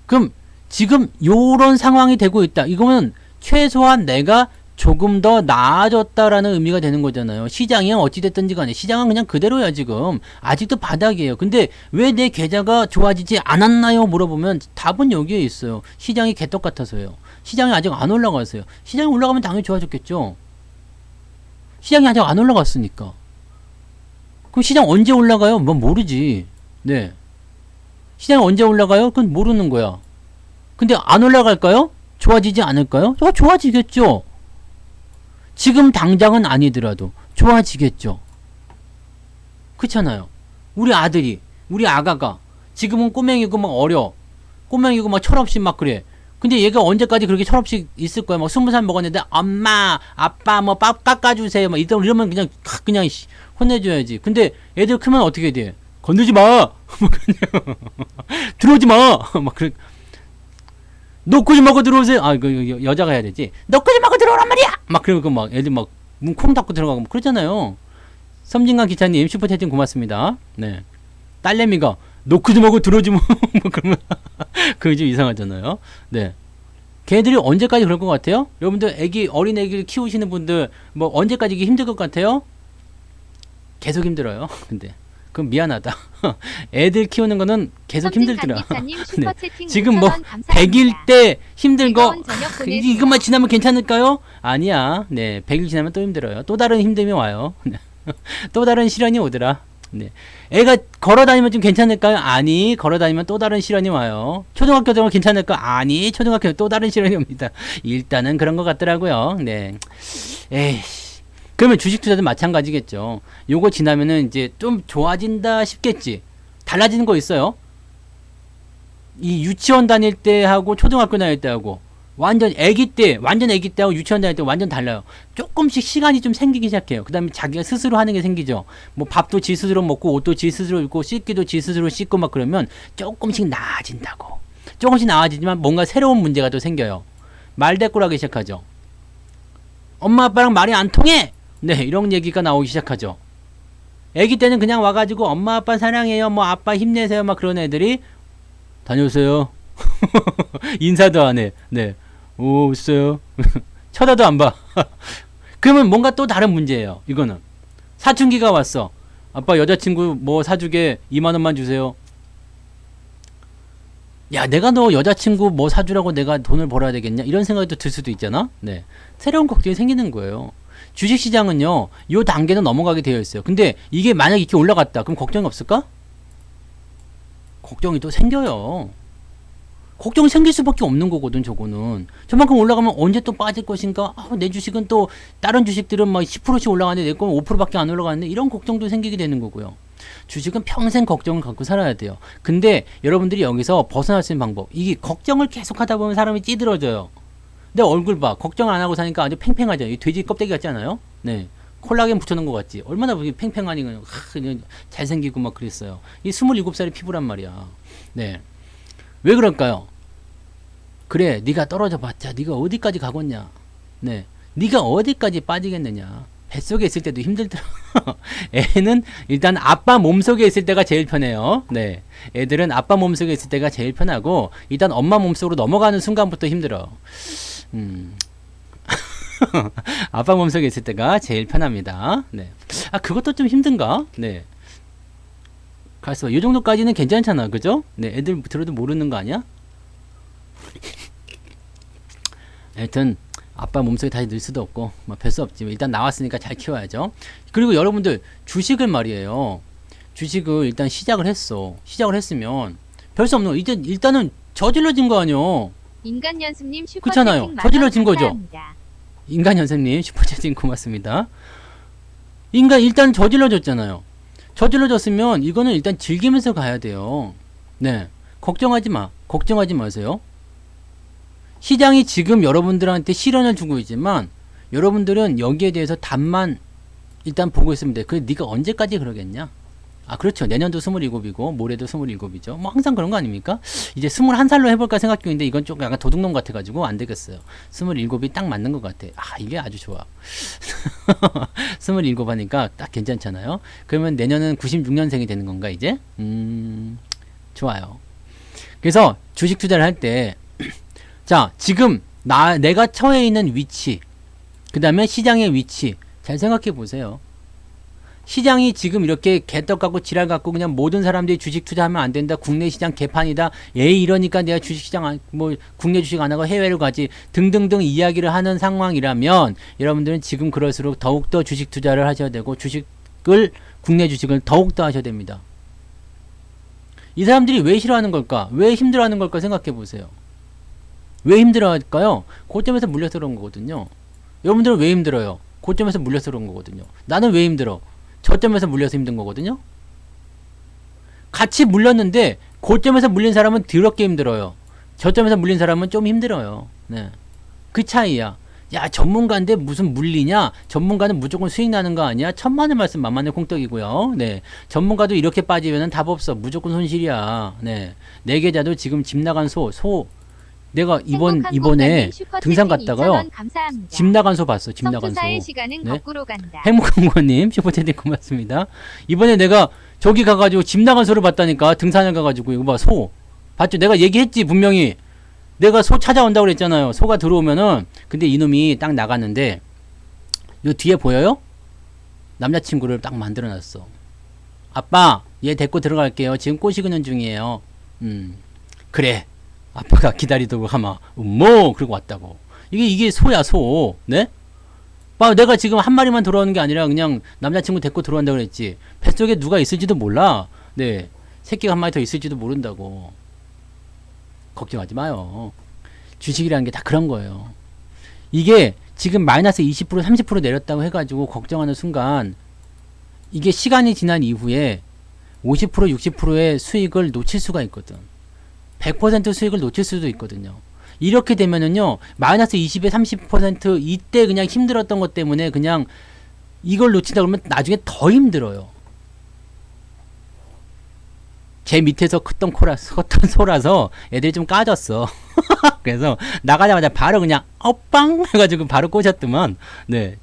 그럼 지금 요런 상황이 되고 있다. 이거는 최소한 내가 조금 더 나아졌다라는 의미가 되는 거잖아요. 시장이 어찌됐든지 간에 시장은 그냥 그대로야 지금. 아직도 바닥이에요. 근데 왜 내 계좌가 좋아지지 않았나요? 물어보면 답은 여기에 있어요. 시장이 개떡 같아서요. 시장이 아직 안 올라갔어요. 시장이 올라가면 당연히 좋아졌겠죠. 시장이 아직 안 올라갔으니까. 그럼 시장 언제 올라가요? 뭐 모르지. 네. 시장이 언제 올라가요? 그건 모르는 거야. 근데 안 올라갈까요? 좋아지지 않을까요? 좋아지겠죠. 지금 당장은 아니더라도 좋아지겠죠. 그렇잖아요. 우리 아들이, 우리 아가가 지금은 꼬맹이고 막 어려. 꼬맹이고 막 철없이 막 그래. 근데 얘가 언제까지 그렇게 철없이 있을 거야. 막 20살 먹었는데 엄마, 아빠 뭐 밥 깎아주세요. 막 이러면 그냥 혼내줘야지. 근데 애들 크면 어떻게 돼? 건들지 마. 들어오지 마. 막 그래. 놓고 좀 하고 들어오세요. 아, 그 여자가 해야 되지. 놓고 좀 하고 들어오란 말이야. 막 그러고 막 애들 막 문 콩 닫고 들어가고 막 그러잖아요. 섬진강 기차님 슈퍼채팅 고맙습니다. 네. 딸내미가 놓고 좀 하고 들어오지 뭐. 그러면 그게 좀 이상하잖아요. 네. 걔들이 언제까지 그럴 것 같아요? 여러분들 어린 애기를 키우시는 분들 뭐 언제까지 이게 힘들 것 같아요? 계속 힘들어요. 근데 그럼 미안하다. 애들 키우는 거는 계속 힘들더라. 네. 지금 뭐 100일 때 힘든 거 이것만 지나면 괜찮을까요? 아니야. 네. 100일 지나면 또 힘들어요. 또 다른 힘듦이 와요. 또 다른 시련이 오더라. 네. 애가 걸어다니면 좀 괜찮을까요? 아니. 걸어다니면 또 다른 시련이 와요. 초등학교 들어가면 괜찮을까? 아니. 초등학교 또 다른 시련이 옵니다. 일단은 그런 것 같더라고요. 네. 에이씨. 그러면 주식 투자도 마찬가지겠죠. 요거 지나면은 이제 좀 좋아진다 싶겠지. 달라지는 거 있어요. 이 유치원 다닐 때하고 초등학교 다닐 때하고 완전 아기 때하고 유치원 다닐 때 완전 달라요. 조금씩 시간이 좀 생기기 시작해요. 그 다음에 자기가 스스로 하는 게 생기죠. 뭐 밥도 지 스스로 먹고 옷도 지 스스로 입고 씻기도 지 스스로 씻고 막 그러면 조금씩 나아진다고. 조금씩 나아지지만 뭔가 새로운 문제가 또 생겨요. 말대꾸라기 시작하죠. 엄마 아빠랑 말이 안 통해! 네, 이런 얘기가 나오기 시작하죠. 애기 때는 그냥 와가지고 엄마 아빠 사랑해요, 뭐 아빠 힘내세요, 막 그런 애들이 다녀오세요. 인사도 안 해. 네, 오 있어요. 쳐다도 안 봐. 그러면 뭔가 또 다른 문제예요. 이거는 사춘기가 왔어. 아빠 여자친구 뭐 사주게 2만 원만 주세요. 야, 내가 너 여자친구 뭐 사주라고 내가 돈을 벌어야 되겠냐? 이런 생각이 또 들 수도 있잖아. 네, 새로운 걱정이 생기는 거예요. 주식시장은요, 요 단계는 넘어가게 되어 있어요. 근데 이게 만약 이렇게 올라갔다. 그럼 걱정이 없을까? 걱정이 또 생겨요. 걱정이 생길 수밖에 없는 거거든, 저거는. 저만큼 올라가면 언제 또 빠질 것인가? 아, 내 주식은 또, 다른 주식들은 막 10%씩 올라가는데 내 건 5%밖에 안 올라가는데 이런 걱정도 생기게 되는 거고요. 주식은 평생 걱정을 갖고 살아야 돼요. 근데 여러분들이 여기서 벗어날 수 있는 방법. 이게 걱정을 계속 하다 보면 사람이 찌들어져요. 내 얼굴 봐. 걱정 안 하고 사니까 아주 팽팽하죠. 이 돼지 껍데기 같지 않아요? 네. 콜라겐 붙여놓은 것 같지. 얼마나 팽팽하니 그냥 잘생기고 막 그랬어요. 이 27살의 피부란 말이야. 네. 왜 그럴까요? 그래, 네가 떨어져 봤자 네가 어디까지 가겠냐. 네. 네가 어디까지 빠지겠느냐. 뱃속에 있을 때도 힘들더라. 애는 일단 아빠 몸속에 있을 때가 제일 편해요. 네. 애들은 아빠 몸속에 있을 때가 제일 편하고 일단 엄마 몸속으로 넘어가는 순간부터 힘들어. 아빠 몸속에 있을 때가 제일 편합니다. 네. 아, 그것도 좀 힘든가? 네. 가서 이 정도까지는 괜찮잖아. 그죠? 네. 애들 들어도 모르는 거 아니야? 하여튼 아빠 몸속에 다시 넣을 수도 없고 뭐 별 수 없지. 일단 나왔으니까 잘 키워야죠. 그리고 여러분들 주식을 말이에요. 주식을 일단 시작을 했어. 시작을 했으면 별 수 없는 거. 일단은 저질러진 거 아니요. 인간연습님 슈퍼채팅 그렇잖아요. 저질러진 거죠. 감사합니다. 인간연습님 슈퍼채팅 고맙습니다. 일단 저질러졌잖아요. 저질러졌으면 이거는 일단 즐기면서 가야 돼요. 네. 걱정하지 마. 걱정하지 마세요. 시장이 지금 여러분들한테 시련을 주고 있지만 여러분들은 여기에 대해서 답만 일단 보고 있으면 돼. 그래, 네가 언제까지 그러겠냐? 아, 그렇죠. 내년도 27이고 모레도 27이죠. 뭐 항상 그런 거 아닙니까? 이제 21살로 해볼까 생각 중인데 이건 좀 약간 도둑놈 같아가지고 안 되겠어요. 27이 딱 맞는 것 같아. 아, 이게 아주 좋아. 27 하니까 딱 괜찮잖아요. 그러면 내년은 96년생이 되는 건가 이제? 좋아요. 그래서 주식 투자를 할 때, 자, 지금 내가 처해 있는 위치, 그 다음에 시장의 위치, 잘 생각해 보세요. 시장이 지금 이렇게 개떡 갖고 지랄 갖고 그냥 모든 사람들이 주식 투자하면 안 된다. 국내 시장 개판이다. 에이, 이러니까 내가 주식 시장 국내 주식 안 하고 해외로 가지. 등등등 이야기를 하는 상황이라면 여러분들은 지금 그럴수록 더욱더 주식 투자를 하셔야 되고 국내 주식을 더욱더 하셔야 됩니다. 이 사람들이 왜 싫어하는 걸까? 왜 힘들어하는 걸까? 생각해 보세요. 왜 힘들어할까요? 고점에서 물려서 그런 거거든요. 여러분들은 왜 힘들어요? 고점에서 물려서 그런 거거든요. 나는 왜 힘들어? 저점에서 물려서 힘든 거거든요. 같이 물렸는데 고점에서 물린 사람은 더럽게 힘들어요. 저점에서 물린 사람은 좀 힘들어요. 네. 그 차이야. 야, 전문가인데 무슨 물리냐? 전문가는 무조건 수익 나는 거 아니야? 천만의 말씀 만만의 콩떡이고요. 네. 전문가도 이렇게 빠지면은 답 없어. 무조건 손실이야. 네. 내 계좌도 지금 집 나간 내가 이번에 등산 갔다가요. 집 나간 소 봤어. 집 나간 소. 시간은 네. 거꾸로 간다. 행복한 거님 슈퍼채팅 고맙습니다. 이번에 내가 저기 가가지고 집 나간 소를 봤다니까. 등산을 가가지고 이거 봐, 소 봤죠? 내가 얘기했지 분명히. 내가 소 찾아온다고 그랬잖아요. 소가 들어오면은. 근데 이놈이 딱 나갔는데 요 뒤에 보여요? 남자친구를 딱 만들어놨어. 아빠, 얘 데리고 들어갈게요. 지금 꽃 익는 중이에요. 그래. 아빠가 기다리도록 하마. 그러고 왔다고. 이게 소야, 소. 네? 내가 지금 한 마리만 돌아오는 게 아니라 그냥 남자친구 데리고 들어온다고 그랬지. 뱃속에 누가 있을지도 몰라. 네. 새끼가 한 마리 더 있을지도 모른다고. 걱정하지 마요. 주식이라는 게 다 그런 거예요. 이게 지금 마이너스 20% 30% 내렸다고 해가지고 걱정하는 순간 이게 시간이 지난 이후에 50% 60%의 수익을 놓칠 수가 있거든. 100% 수익을 놓칠 수도 있거든요. 이렇게 되면은요, 마이너스 20에 30% 이때 그냥 힘들었던 것 때문에 그냥 이걸 놓친다 그러면 나중에 더 힘들어요. 제 밑에서 컸던 소라서 애들이 좀 까졌어. 그래서 나가자마자 바로 그냥 빵 해가지고 바로 꽂았더만. 네.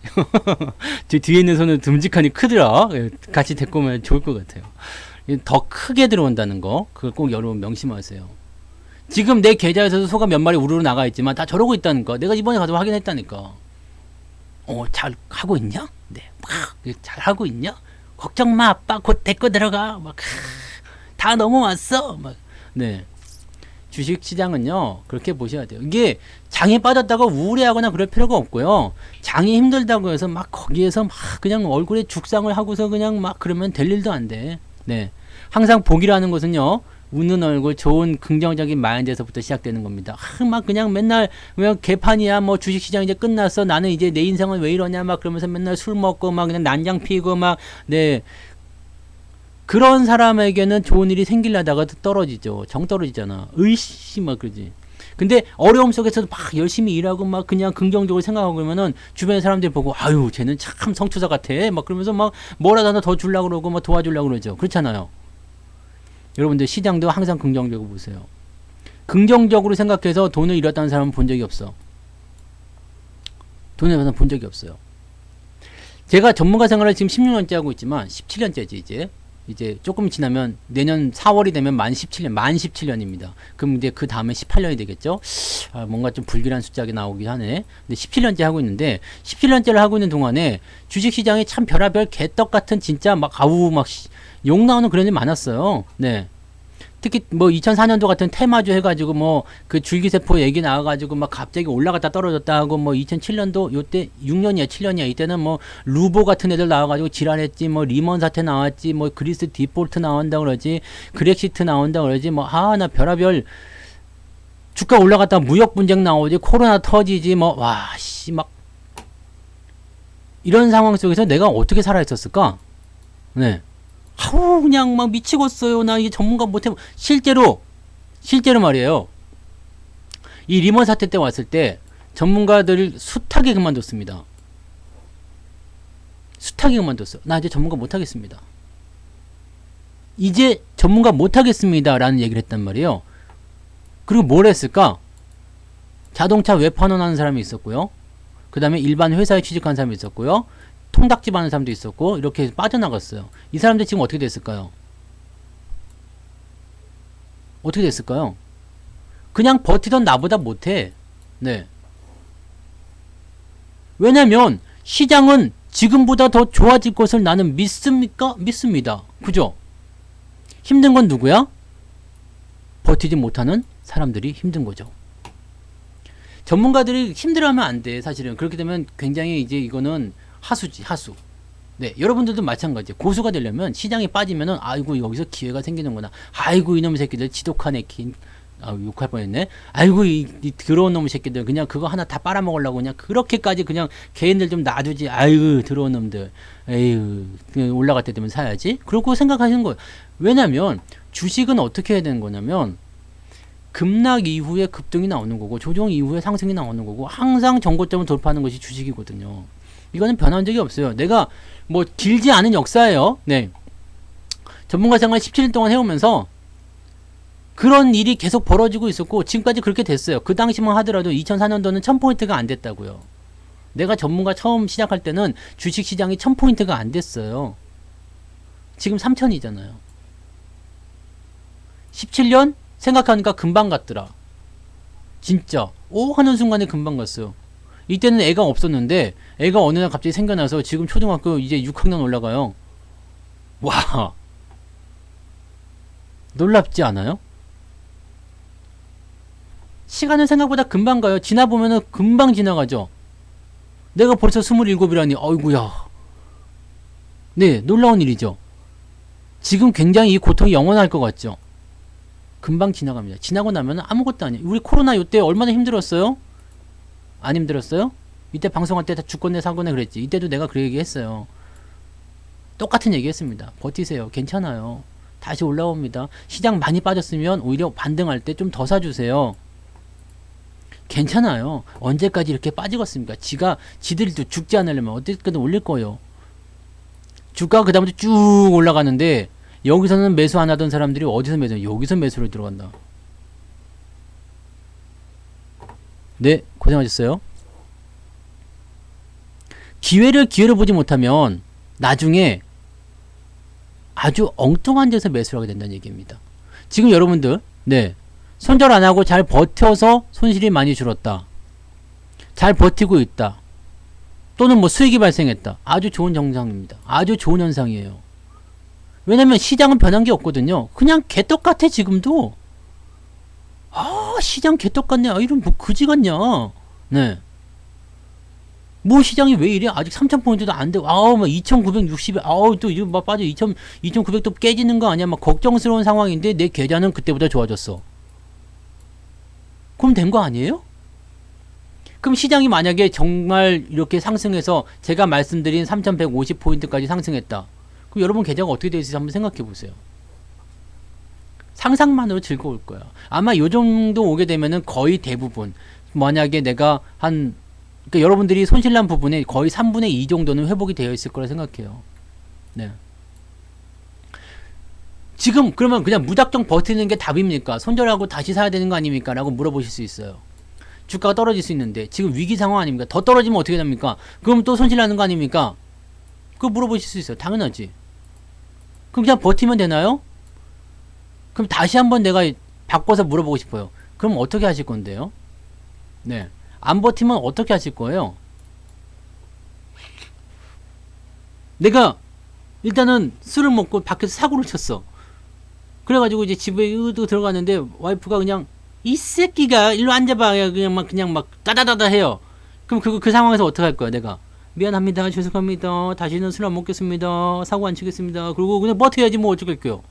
제 뒤에 있는 소는 듬직하니 크더라. 같이 데리고 오면 좋을 것 같아요. 더 크게 들어온다는 거, 그걸 꼭 여러분 명심하세요. 지금 내 계좌에서도 소가 몇 마리 우르르 나가 있지만 다 저러고 있다는 거. 내가 이번에 가서 확인했다니까. 잘 하고 있냐? 네, 잘 하고 있냐? 걱정 마, 아빠 곧 데리고 들어가. 다 넘어왔어. 네. 주식 시장은요, 그렇게 보셔야 돼요. 이게 장이 빠졌다고 우울해하거나 그럴 필요가 없고요. 장이 힘들다고 해서 거기에서 그냥 얼굴에 죽상을 하고서 그냥 그러면 될 일도 안 돼. 네. 항상 복이라는 것은요, 웃는 얼굴, 좋은 긍정적인 마인드에서부터 시작되는 겁니다. 그냥 맨날 개판이야, 주식시장 이제 끝났어, 나는 이제 내 인생은 왜 이러냐, 그러면서 맨날 술 먹고 그냥 난장 피고 네. 그런 사람에게는 좋은 일이 생기려다가 떨어지죠. 정 떨어지잖아. 으이씨 그러지. 근데 어려움 속에서도 열심히 일하고 그냥 긍정적으로 생각하고 그러면은 주변의 사람들이 보고 아유 쟤는 참 성투자 같아. 그러면서 뭐라도 하나 더 주려고 그러고 도와주려고 그러죠. 그렇잖아요. 여러분들 시장도 항상 긍정적으로 보세요. 긍정적으로 생각해서 돈을 잃었다는 사람은 본 적이 없어. 돈을 잃었다는 사람은 본 적이 없어요. 제가 전문가 생활을 지금 16년째 하고 있지만 17년째지 이제 조금 지나면 내년 4월이 되면 만 17년입니다. 그럼 이제 그 다음에 18년이 되겠죠? 뭔가 좀 불길한 숫자가 나오긴 하네. 근데 17년째 하고 있는데 17년째를 하고 있는 동안에 주식시장이 참 별의별 개떡 같은 진짜 욕 나오는 그런 일 많았어요. 네. 특히 2004년도 같은 테마주 해가지고 그 줄기세포 얘기 나와가지고 갑자기 올라갔다 떨어졌다 하고 2007년도 요때 6년이야 7년이야 이때는 루보 같은 애들 나와가지고 지랄했지 리먼 사태 나왔지 그리스 디폴트 나온다 그러지 그렉시트 나온다 그러지 나 별의별 주가 올라갔다 무역 분쟁 나오지 코로나 터지지 이런 상황 속에서 내가 어떻게 살아있었을까? 네. 그냥 미치겠어요. 나 이게 전문가 못해. 실제로 말이에요. 이 리먼 사태 때 왔을 때 전문가들 숱하게 그만뒀습니다. 숱하게 그만뒀어. 나 이제 전문가 못하겠습니다. 이제 전문가 못하겠습니다. 라는 얘기를 했단 말이에요. 그리고 뭘 했을까? 자동차 웹판원 하는 사람이 있었고요. 그 다음에 일반 회사에 취직한 사람이 있었고요. 통닭집 하는 사람도 있었고 이렇게 빠져나갔어요. 이 사람들 지금 어떻게 됐을까요? 그냥 버티던 나보다 못해. 네. 왜냐면 시장은 지금보다 더 좋아질 것을 나는 믿습니까? 믿습니다. 그죠? 힘든 건 누구야? 버티지 못하는 사람들이 힘든 거죠. 전문가들이 힘들어하면 안 돼. 사실은 그렇게 되면 굉장히 이제 이거는 하수지, 하수. 네, 여러분들도 마찬가지예요. 고수가 되려면 시장에 빠지면은 아이고 여기서 기회가 생기는구나. 아이고 이놈의 새끼들 지독한 애긴. 아, 욕할 뻔했네. 아이고 이 더러운 놈의 새끼들 그냥 그거 하나 다 빨아먹으려고 그냥 그렇게까지 그냥 개인들 좀 놔두지. 아이고 더러운 놈들. 에휴 올라갈 때 되면 사야지. 그러고 생각하시는 거예요. 왜냐면 주식은 어떻게 해야 되는 거냐면 급락 이후에 급등이 나오는 거고 조정 이후에 상승이 나오는 거고 항상 전고점을 돌파하는 것이 주식이거든요. 이거는 변한 적이 없어요. 내가 뭐 길지 않은 역사예요. 네. 전문가 생활 17년 동안 해오면서 그런 일이 계속 벌어지고 있었고 지금까지 그렇게 됐어요. 그 당시만 하더라도 2004년도는 1000포인트가 안 됐다고요. 내가 전문가 처음 시작할 때는 주식시장이 1000포인트가 안 됐어요. 지금 3000이잖아요. 17년 생각하니까 금방 갔더라. 진짜 오 하는 순간에 금방 갔어요. 이때는 애가 없었는데 애가 어느 날 갑자기 생겨나서 지금 초등학교 이제 6학년 올라가요. 와 놀랍지 않아요? 시간은 생각보다 금방 가요. 지나보면은 금방 지나가죠. 내가 벌써 27이라니 어이구야. 네 놀라운 일이죠. 지금 굉장히 이 고통이 영원할 것 같죠. 금방 지나갑니다. 지나고 나면 아무것도 아니에요. 우리 코로나 요때 얼마나 힘들었어요? 안 힘들었어요? 이때 방송할 때 다 죽겠네 사고네 그랬지. 이때도 내가 그 얘기 했어요. 똑같은 얘기 했습니다. 버티세요. 괜찮아요. 다시 올라옵니다. 시장 많이 빠졌으면 오히려 반등할 때 좀 더 사주세요. 괜찮아요. 언제까지 이렇게 빠지겠습니까? 지들도 죽지 않으려면 어떻게든 올릴 거예요. 주가가 그 다음부터 쭉 올라가는데 여기서는 매수 안 하던 사람들이 어디서 매수? 여기서 매수로 들어간다. 네, 고생하셨어요. 기회를 보지 못하면 나중에 아주 엉뚱한 데서 매수를 하게 된다는 얘기입니다. 지금 여러분들, 네, 손절 안 하고 잘 버텨서 손실이 많이 줄었다. 잘 버티고 있다. 또는 뭐 수익이 발생했다. 아주 좋은 정상입니다. 아주 좋은 현상이에요. 왜냐면 시장은 변한 게 없거든요. 그냥 개떡같아 지금도. 아 시장 개떡같네. 아 이런 뭐 그지 같냐. 네. 뭐 시장이 왜 이래? 아직 3000포인트도 안 되고 아우 막 2960에 아우 또 이거 막 빠져 2900도 깨지는 거 아니야? 막 걱정스러운 상황인데 내 계좌는 그때보다 좋아졌어. 그럼 된 거 아니에요? 그럼 시장이 만약에 정말 이렇게 상승해서 제가 말씀드린 3150포인트까지 상승했다. 그럼 여러분 계좌가 어떻게 되어 있을지 한번 생각해 보세요. 상상만으로 즐거울 거야. 아마 요 정도 오게 되면은 거의 대부분 만약에 내가 그러니까 여러분들이 손실난 부분에 거의 3분의 2 정도는 회복이 되어 있을 거라 생각해요. 네. 지금 그러면 그냥 무작정 버티는 게 답입니까? 손절하고 다시 사야 되는 거 아닙니까? 라고 물어보실 수 있어요. 주가가 떨어질 수 있는데 지금 위기 상황 아닙니까? 더 떨어지면 어떻게 됩니까? 그럼 또 손실나는 거 아닙니까? 그거 물어보실 수 있어요. 당연하지. 그럼 그냥 버티면 되나요? 그럼 다시 한번 내가 바꿔서 물어보고 싶어요. 그럼 어떻게 하실 건데요? 네. 안 버티면 어떻게 하실 거예요? 내가 일단은 술을 먹고 밖에서 사고를 쳤어. 그래가지고 이제 집에 들어갔는데 와이프가 그냥 이 새끼가 일로 앉아봐 그냥 막 따다다다 해요. 그럼 그 상황에서 어떻게 할 거야 내가? 미안합니다. 죄송합니다. 다시는 술 안 먹겠습니다. 사고 안 치겠습니다. 그리고 그냥 버텨야지 뭐 어쩌겠어요.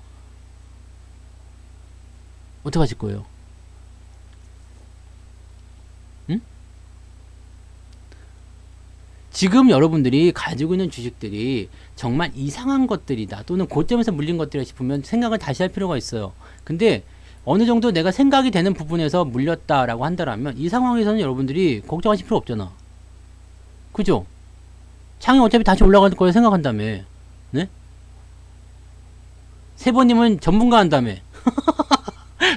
어떻게 하실 거예요? 응? 지금 여러분들이 가지고 있는 주식들이 정말 이상한 것들이다 또는 고점에서 물린 것들이라 싶으면 생각을 다시 할 필요가 있어요. 근데 어느 정도 내가 생각이 되는 부분에서 물렸다라고 한다면 이 상황에서는 여러분들이 걱정하실 필요 없잖아. 그죠? 장이 어차피 다시 올라갈 거라 생각한다며. 네? 세번님은 전문가 한다며.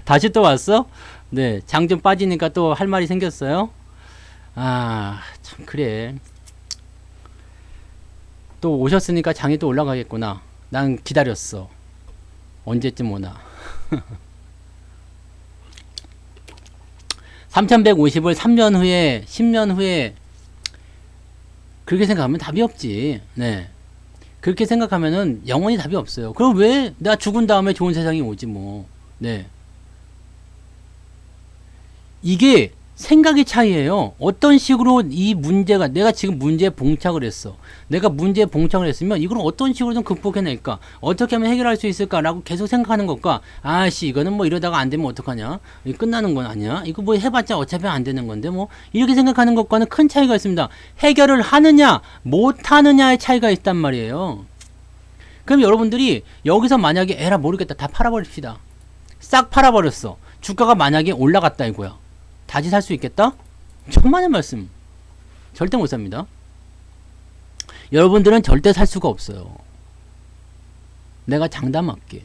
다시 또 왔어? 네, 장 좀 빠지니까 또 할 말이 생겼어요. 아, 참 그래. 또 오셨으니까 장이 또 올라가겠구나. 난 기다렸어. 언제쯤 오나. 3150을 3년 후에 10년 후에 그렇게 생각하면 답이 없지. 네. 그렇게 생각하면은 영원히 답이 없어요. 그럼 왜 나 죽은 다음에 좋은 세상이 오지 뭐. 네. 이게 생각의 차이예요. 어떤 식으로 이 문제가 내가 지금 문제에 봉착을 했어. 내가 문제에 봉착을 했으면 이걸 어떤 식으로든 극복해낼까? 어떻게 하면 해결할 수 있을까라고 계속 생각하는 것과 아씨 이거는 뭐 이러다가 안 되면 어떡하냐? 이거 끝나는 건 아니야? 이거 뭐 해봤자 어차피 안 되는 건데 뭐 이렇게 생각하는 것과는 큰 차이가 있습니다. 해결을 하느냐 못하느냐의 차이가 있단 말이에요. 그럼 여러분들이 여기서 만약에 에라 모르겠다 다 팔아버립시다. 싹 팔아버렸어. 주가가 만약에 올라갔다 이거야. 다시 살 수 있겠다? 천만의 말씀. 절대 못 삽니다. 여러분들은 절대 살 수가 없어요. 내가 장담할게.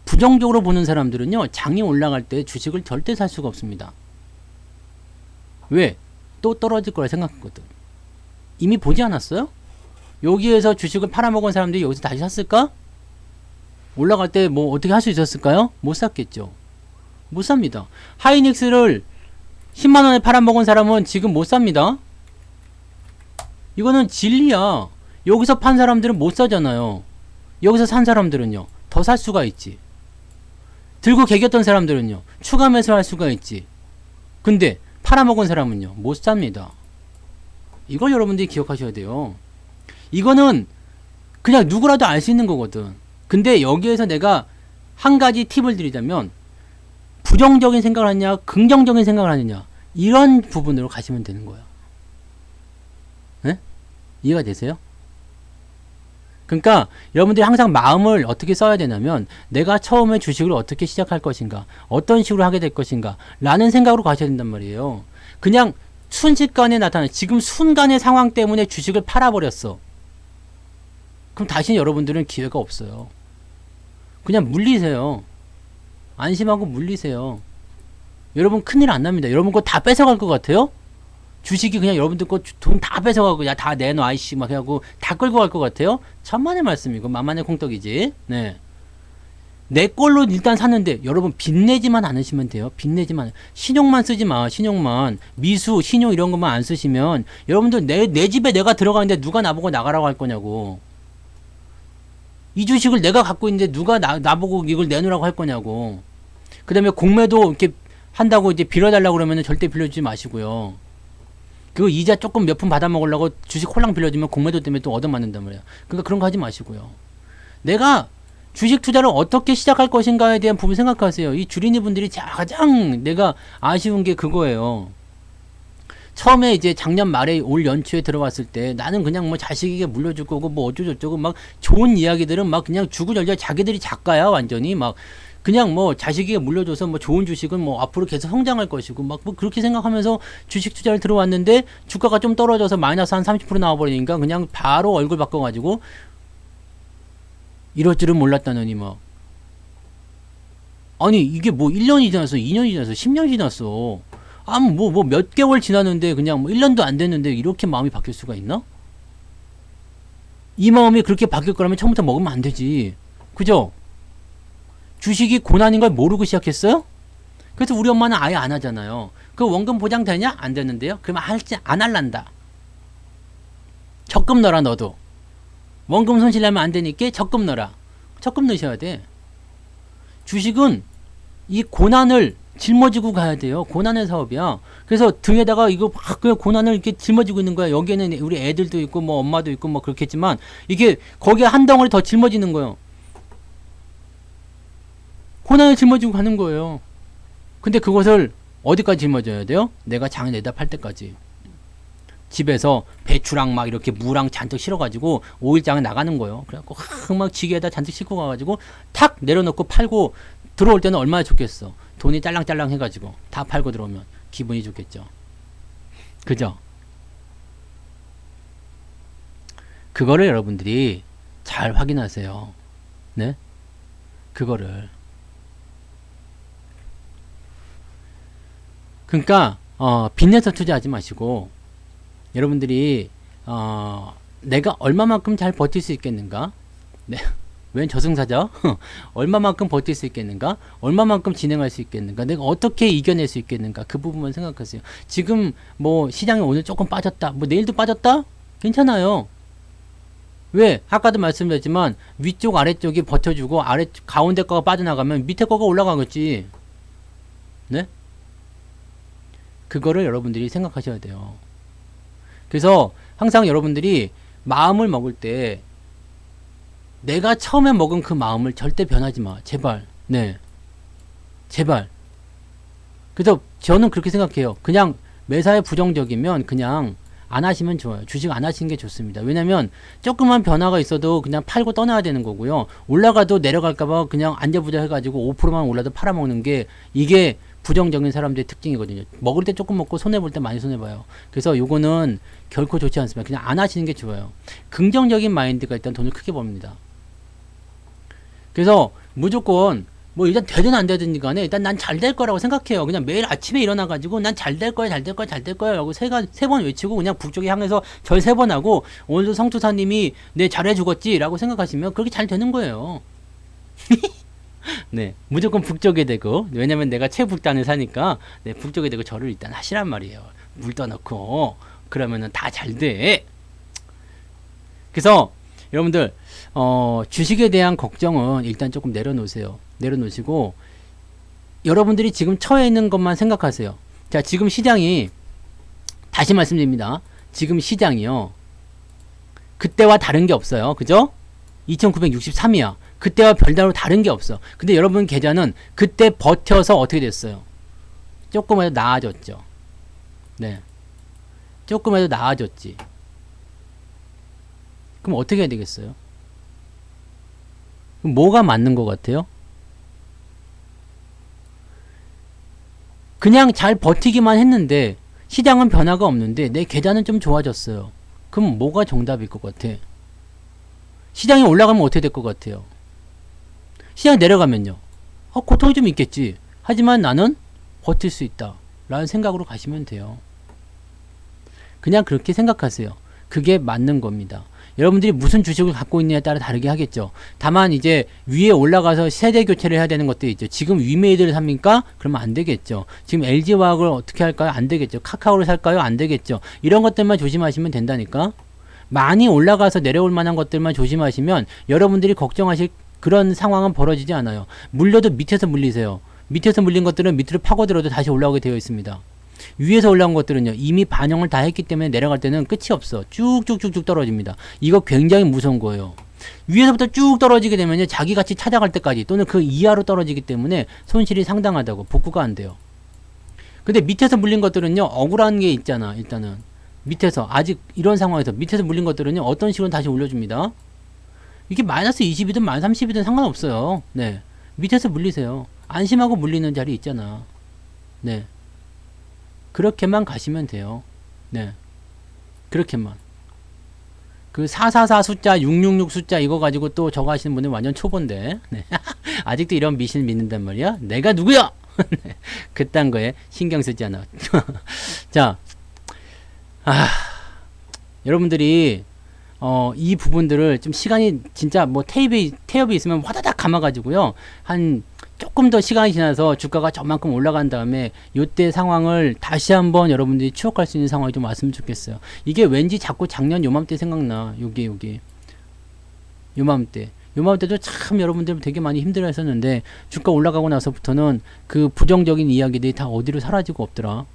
부정적으로 보는 사람들은요, 장이 올라갈 때 주식을 절대 살 수가 없습니다. 왜? 또 떨어질 거라 생각했거든. 이미 보지 않았어요? 여기에서 주식을 팔아먹은 사람들이 여기서 다시 샀을까? 올라갈 때 뭐 어떻게 할 수 있었을까요? 못 샀겠죠. 못 삽니다. 하이닉스를 10만원에 팔아먹은 사람은 지금 못 삽니다. 이거는 진리야. 여기서 판 사람들은 못 사잖아요. 여기서 산 사람들은요, 더 살 수가 있지. 들고 개겼던 사람들은요, 추가 매수할 수가 있지. 근데 팔아먹은 사람은요, 못 삽니다. 이걸 여러분들이 기억하셔야 돼요. 이거는 그냥 누구라도 알 수 있는 거거든. 근데 여기에서 내가 한 가지 팁을 드리자면, 부정적인 생각을 하느냐 긍정적인 생각을 하느냐 이런 부분으로 가시면 되는 거예요. 네? 이해가 되세요? 그러니까 여러분들이 항상 마음을 어떻게 써야 되냐면 내가 처음에 주식을 어떻게 시작할 것인가 어떤 식으로 하게 될 것인가 라는 생각으로 가셔야 된단 말이에요. 그냥 순식간에 나타나는 지금 순간의 상황 때문에 주식을 팔아버렸어. 그럼 다시 여러분들은 기회가 없어요. 그냥 물리세요. 안심하고 물리세요. 여러분 큰일 안 납니다. 여러분 거 다 뺏어갈 것 같아요? 주식이 그냥 여러분들 거 돈 다 뺏어가고 야 다 내놔 이씨 막 해갖고 다 끌고 갈 것 같아요? 천만의 말씀이고 만만의 콩떡이지. 네. 내 걸로 일단 샀는데 여러분 빚내지만 않으시면 돼요. 빚내지만 신용만 쓰지 마. 신용만 미수 신용 이런 것만 안 쓰시면 여러분들 내 집에 내가 들어가는데 누가 나보고 나가라고 할 거냐고. 이 주식을 내가 갖고 있는데 누가 나보고 이걸 내놓으라고 할 거냐고. 그 다음에 공매도 이렇게 한다고 이제 빌려달라고 그러면 절대 빌려주지 마시고요. 그 이자 조금 몇 푼 받아 먹으려고 주식 홀랑 빌려주면 공매도 때문에 또 얻어맞는단 말이야. 그러니까 그런 거 하지 마시고요. 내가 주식 투자를 어떻게 시작할 것인가에 대한 부분 생각하세요. 이 주린이 분들이 가장 내가 아쉬운 게 그거예요. 처음에 이제 작년 말에 올 연초에 들어왔을 때 나는 그냥 뭐 자식에게 물려줄 거고 뭐 어쩌고저쩌고 막 좋은 이야기들은 막 그냥 주구절절 자기들이 작가야 완전히 막 그냥 뭐 자식에게 물려줘서 뭐 좋은 주식은 뭐 앞으로 계속 성장할 것이고 막 뭐 그렇게 생각하면서 주식 투자를 들어왔는데 주가가 좀 떨어져서 마이너스 한 30% 나와버리니까 그냥 바로 얼굴 바꿔가지고 이럴 줄은 몰랐다느니 막 아니 이게 뭐 1년이 지났어 2년이 지났어 10년이 지났어 뭐 몇 개월 지났는데 그냥 뭐 1년도 안 됐는데 이렇게 마음이 바뀔 수가 있나? 이 마음이 그렇게 바뀔 거라면 처음부터 먹으면 안 되지. 그죠? 주식이 고난인 걸 모르고 시작했어요? 그래서 우리 엄마는 아예 안 하잖아요. 그 원금 보장 되냐? 안 되는데요? 그러면 안 할란다. 적금 넣어라 너도. 원금 손실 나면 안 되니까 적금 넣어라. 적금 넣으셔야 돼. 주식은 이 고난을 짊어지고 가야 돼요. 고난의 사업이야. 그래서 등에다가 이거 막 그냥 고난을 이렇게 짊어지고 있는 거야. 여기에는 우리 애들도 있고 뭐 엄마도 있고 뭐 그렇겠지만 이게 거기에 한 덩어리 더 짊어지는 거예요. 고난을 짊어지고 가는 거예요. 근데 그것을 어디까지 짊어져야 돼요? 내가 장 내다 팔 때까지. 집에서 배추랑 막 이렇게 무랑 잔뜩 실어가지고 5일장에 나가는 거예요. 그래갖고 막 지게에다 잔뜩 싣고 가가지고 탁 내려놓고 팔고 들어올 때는 얼마나 좋겠어. 돈이 짤랑짤랑 해가지고 다 팔고 들어오면 기분이 좋겠죠. 그죠? 그거를 여러분들이 잘 확인하세요. 네? 그거를. 그러니까 빚내서 투자하지 마시고 여러분들이 내가 얼마만큼 잘 버틸 수 있겠는가? 네. 웬 저승사자? 얼마만큼 버틸 수 있겠는가? 얼마만큼 진행할 수 있겠는가? 내가 어떻게 이겨낼 수 있겠는가? 그 부분만 생각하세요. 지금 뭐 시장이 오늘 조금 빠졌다. 뭐 내일도 빠졌다? 괜찮아요. 왜? 아까도 말씀드렸지만 위쪽 아래쪽이 버텨주고 가운데 거가 빠져나가면 밑에 거가 올라가겠지. 네? 그거를 여러분들이 생각하셔야 돼요. 그래서 항상 여러분들이 마음을 먹을 때 내가 처음에 먹은 그 마음을 절대 변하지 마. 제발. 네. 제발. 그래서 저는 그렇게 생각해요. 그냥 매사에 부정적이면 그냥 안 하시면 좋아요. 주식 안 하시는 게 좋습니다. 왜냐면 조그만 변화가 있어도 그냥 팔고 떠나야 되는 거고요. 올라가도 내려갈까봐 그냥 안절부절 해가지고 5%만 올라도 팔아먹는 게 이게 부정적인 사람들의 특징이거든요. 먹을 때 조금 먹고 손해볼 때 많이 손해봐요. 그래서 요거는 결코 좋지 않습니다. 그냥 안 하시는 게 좋아요. 긍정적인 마인드가 일단 돈을 크게 벌입니다. 그래서 무조건 뭐 일단 되든 안 되든 간에 일단 난 잘 될 거라고 생각해요. 그냥 매일 아침에 일어나가지고 난 잘 될 거야, 잘 될 거야, 잘 될 거야 라고 세 번 외치고 그냥 북쪽에 향해서 절 3번 하고 오늘도 성투사님이 내 잘해 주겠지 라고 생각하시면 그렇게 잘 되는 거예요. 네, 무조건 북쪽에 대고, 왜냐면 내가 최북단을 사니까 네, 북쪽에 대고 절을 일단 하시란 말이에요. 물 떠넣고 그러면은 다 잘 돼. 그래서 여러분들 주식에 대한 걱정은 일단 조금 내려놓으세요. 내려놓으시고 여러분들이 지금 처해 있는 것만 생각하세요. 자, 지금 시장이 다시 말씀드립니다. 지금 시장이요. 그때와 다른 게 없어요. 그죠? 2963이야. 그때와 별다른 다른 게 없어. 근데 여러분 계좌는 그때 버텨서 어떻게 됐어요? 조금이라도 나아졌죠. 네. 조금이라도 나아졌지. 그럼 어떻게 해야 되겠어요? 그럼 뭐가 맞는 것 같아요? 그냥 잘 버티기만 했는데 시장은 변화가 없는데 내 계좌는 좀 좋아졌어요. 그럼 뭐가 정답일 것 같아? 시장이 올라가면 어떻게 될 것 같아요? 시장이 내려가면요. 고통이 좀 있겠지. 하지만 나는 버틸 수 있다. 라는 생각으로 가시면 돼요. 그냥 그렇게 생각하세요. 그게 맞는 겁니다. 여러분들이 무슨 주식을 갖고 있느냐에 따라 다르게 하겠죠. 다만 이제 위에 올라가서 세대 교체를 해야 되는 것도 있죠. 지금 위메이드를 삽니까? 그러면 안 되겠죠. 지금 LG화학을 어떻게 할까요? 안 되겠죠. 카카오를 살까요? 안 되겠죠. 이런 것들만 조심하시면 된다니까. 많이 올라가서 내려올 만한 것들만 조심하시면 여러분들이 걱정하실 그런 상황은 벌어지지 않아요. 물려도 밑에서 물리세요. 밑에서 물린 것들은 밑으로 파고들어도 다시 올라오게 되어 있습니다. 위에서 올라온 것들은요, 이미 반영을 다 했기 때문에 내려갈 때는 끝이 없어. 쭉쭉쭉쭉 떨어집니다. 이거 굉장히 무서운 거예요. 위에서부터 쭉 떨어지게 되면요, 자기 가치 찾아갈 때까지 또는 그 이하로 떨어지기 때문에 손실이 상당하다고. 복구가 안 돼요. 근데 밑에서 물린 것들은요, 억울한 게 있잖아. 일단은 밑에서 아직 이런 상황에서 밑에서 물린 것들은요, 어떤 식으로 다시 올려줍니다. 이게 마이너스 20이든 마이너스 30이든 상관없어요. 네, 밑에서 물리세요. 안심하고 물리는 자리 있잖아. 네, 그렇게만 가시면 돼요. 네, 그렇게만. 그 444 숫자, 666 숫자 이거 가지고 또 저거 하시는 분은 완전 초보인데. 네. 아직도 이런 미신을 믿는단 말이야? 내가 누구야? 네. 그딴 거에 신경 쓰지 않아. 자, 여러분들이 이 부분들을 좀 시간이 진짜 뭐 태엽이 있으면 화다닥 감아가지고요. 한 조금 더 시간이 지나서 주가가 저만큼 올라간 다음에 요때 상황을 다시 한번 여러분들이 추억할 수 있는 상황이 좀 왔으면 좋겠어요. 이게 왠지 자꾸 작년 요맘때 생각나. 여기 요맘때도 참 여러분들 되게 많이 힘들어 했었는데 주가 올라가고 나서부터는 그 부정적인 이야기들이 다 어디로 사라지고 없더라.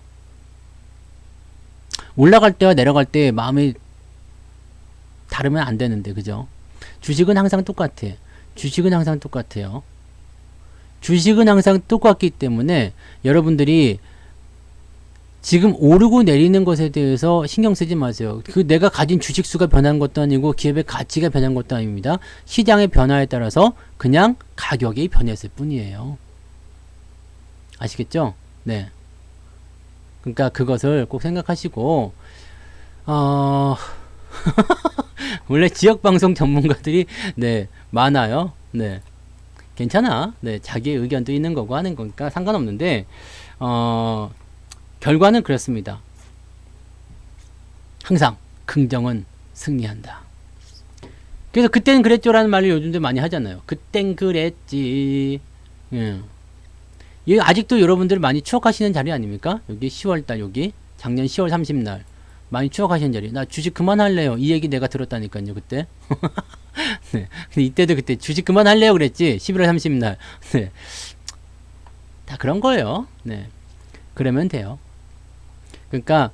올라갈 때와 내려갈 때 마음이 다르면 안 되는데, 그죠? 주식은 항상 똑같아. 주식은 항상 똑같아요. 주식은 항상 똑같기 때문에 여러분들이 지금 오르고 내리는 것에 대해서 신경 쓰지 마세요. 그 내가 가진 주식 수가 변한 것도 아니고 기업의 가치가 변한 것도 아닙니다. 시장의 변화에 따라서 그냥 가격이 변했을 뿐이에요. 아시겠죠? 네. 그러니까 그것을 꼭 생각하시고 원래 지역방송 전문가들이 네 많아요. 네 괜찮아. 네 자기의 의견도 있는 거고 하는 거니까 상관없는데 결과는 그렇습니다. 항상 긍정은 승리한다. 그래서 그땐 그랬죠라는 말을 요즘도 많이 하잖아요. 그땐 그랬지. 예. 이게 아직도 여러분들 많이 추억하시는 자리 아닙니까? 여기 10월달 여기 작년 10월 30날 많이 추억하시는 자리. 나 주식 그만할래요. 이 얘기 내가 들었다니까요 그때. 네. 근데 이때도 그때 주식 그만할래요 그랬지. 11월 30날. 네. 다 그런 거예요. 네. 그러면 돼요. 그러니까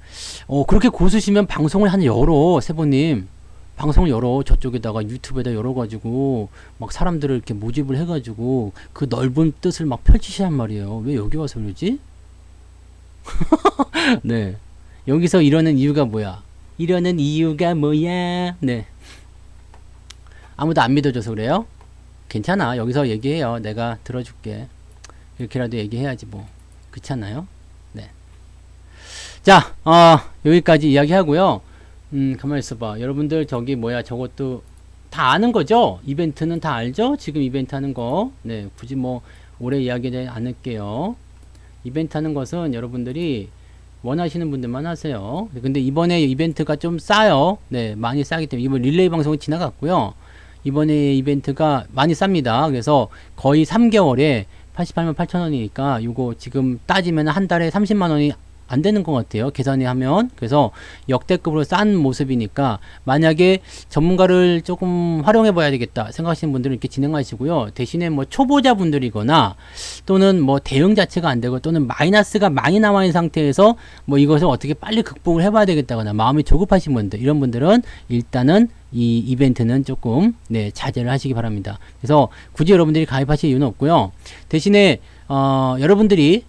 그렇게 고수시면 방송을 한 열어 세보님. 방송을 열어 저쪽에다가 유튜브에다 열어가지고 막 사람들을 이렇게 모집을 해가지고 그 넓은 뜻을 막 펼치시란 말이에요. 왜 여기 와서 그러지? 네. 여기서 이러는 이유가 뭐야? 이러는 이유가 뭐야? 네. 아무도 안 믿어줘서 그래요? 괜찮아. 여기서 얘기해요. 내가 들어줄게. 이렇게라도 얘기해야지 뭐. 그렇잖아요? 네. 자, 여기까지 이야기하고요. 가만히 있어봐. 여러분들 저기 뭐야 저것도 다 아는 거죠? 이벤트는 다 알죠? 지금 이벤트 하는 거. 네, 굳이 뭐 오래 이야기하지 않을게요. 이벤트 하는 것은 여러분들이 원하시는 분들만 하세요. 근데 이번에 이벤트가 좀 싸요. 네, 많이 싸기 때문에 이번 릴레이 방송이 지나갔고요. 이번에 이벤트가 많이 쌉니다. 그래서 거의 3개월에 88만 8천 원이니까 요거 지금 따지면 한 달에 30만 원이 안 되는 것 같아요. 계산이 하면. 그래서 역대급으로 싼 모습이니까 만약에 전문가를 조금 활용해 봐야 되겠다 생각하시는 분들은 이렇게 진행하시고요. 대신에 뭐 초보자 분들이거나 또는 뭐 대응 자체가 안 되고 또는 마이너스가 많이 나와 있는 상태에서 뭐 이것을 어떻게 빨리 극복을 해 봐야 되겠다거나 마음이 조급하신 분들 이런 분들은 일단은 이 이벤트는 조금 네, 자제를 하시기 바랍니다. 그래서 굳이 여러분들이 가입하실 이유는 없고요. 대신에 여러분들이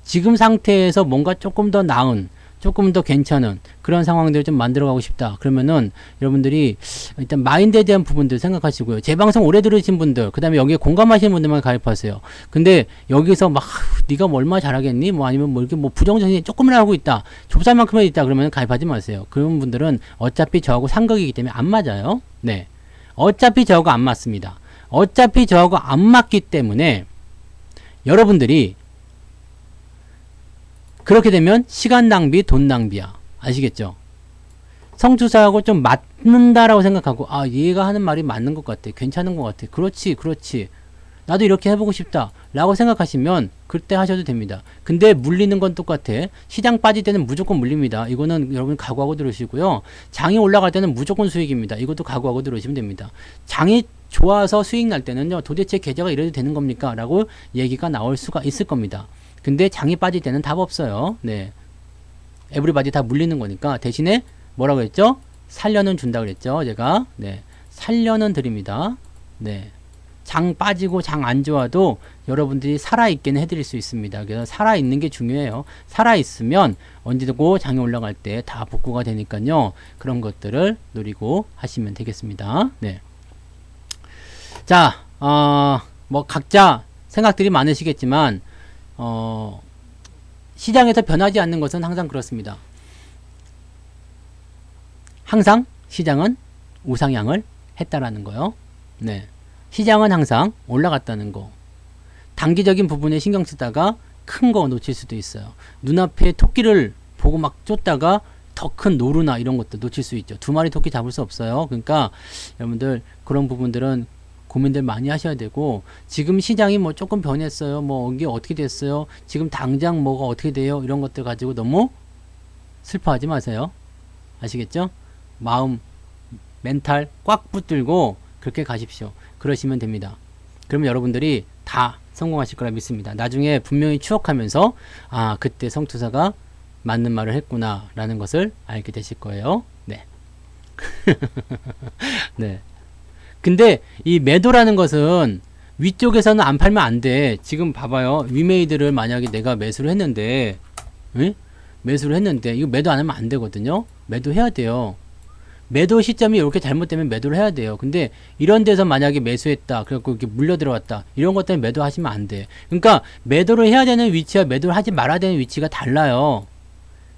지금 상태에서 뭔가 조금 더 나은, 조금 더 괜찮은 그런 상황들을 좀 만들어가고 싶다. 그러면은 여러분들이 일단 마인드에 대한 부분들 생각하시고요. 제 방송 오래 들으신 분들, 그 다음에 여기에 공감하시는 분들만 가입하세요. 근데 여기서 막 네가 뭐 얼마 잘하겠니? 뭐 아니면 뭐 이렇게 뭐 부정적인 조금이나 하고 있다. 좁쌀만큼은 있다. 그러면 가입하지 마세요. 그런 분들은 어차피 저하고 상극이기 때문에 안 맞아요. 네. 어차피 저하고 안 맞습니다. 어차피 저하고 안 맞기 때문에 여러분들이 그렇게 되면 시간 낭비, 돈 낭비야. 아시겠죠? 성투사하고 좀 맞는다라고 생각하고 얘가 하는 말이 맞는 것 같아. 괜찮은 것 같아. 그렇지, 그렇지. 나도 이렇게 해보고 싶다. 라고 생각하시면 그때 하셔도 됩니다. 근데 물리는 건 똑같아. 시장 빠질 때는 무조건 물립니다. 이거는 여러분 각오하고 들으시고요. 장이 올라갈 때는 무조건 수익입니다. 이것도 각오하고 들으시면 됩니다. 장이 좋아서 수익 날 때는요. 도대체 계좌가 이래도 되는 겁니까? 라고 얘기가 나올 수가 있을 겁니다. 근데 장이 빠질 때는 답 없어요. 네. 에브리바디 다 물리는 거니까 대신에 뭐라고 했죠? 살려는 준다 그랬죠. 제가. 네. 살려는 드립니다. 네. 장 빠지고 장 안 좋아도 여러분들이 살아있게는 해드릴 수 있습니다. 그래서 살아있는 게 중요해요. 살아있으면 언제고 장이 올라갈 때 다 복구가 되니까요. 그런 것들을 노리고 하시면 되겠습니다. 네. 자, 뭐 각자 생각들이 많으시겠지만 시장에서 변하지 않는 것은 항상 그렇습니다. 항상 시장은 우상향을 했다라는 거요. 네. 시장은 항상 올라갔다는 거. 단기적인 부분에 신경 쓰다가 큰 거 놓칠 수도 있어요. 눈앞에 토끼를 보고 막 쫓다가 더 큰 노루나 이런 것도 놓칠 수 있죠. 두 마리 토끼 잡을 수 없어요. 그러니까 여러분들 그런 부분들은 고민들 많이 하셔야 되고 지금 시장이 뭐 조금 변했어요. 뭐 이게 어떻게 됐어요. 지금 당장 뭐가 어떻게 돼요. 이런 것들 가지고 너무 슬퍼하지 마세요. 아시겠죠? 마음, 멘탈 꽉 붙들고 그렇게 가십시오. 그러시면 됩니다. 그러면 여러분들이 다 성공하실 거라 믿습니다. 나중에 분명히 추억하면서 그때 성투사가 맞는 말을 했구나 라는 것을 알게 되실 거예요. 네. 네. 근데 이 매도라는 것은 위쪽에서는 안 팔면 안 돼. 지금 봐봐요. 위메이드를 만약에 내가 매수를 했는데 매수를 했는데 이거 매도 안 하면 안 되거든요. 매도해야 돼요. 매도 시점이 이렇게 잘못되면 매도를 해야 돼요. 근데 이런 데서 만약에 매수했다. 그래갖고 이렇게 물려 들어왔다. 이런 것 때문에 매도하시면 안 돼. 그러니까 매도를 해야 되는 위치와 매도를 하지 말아야 되는 위치가 달라요.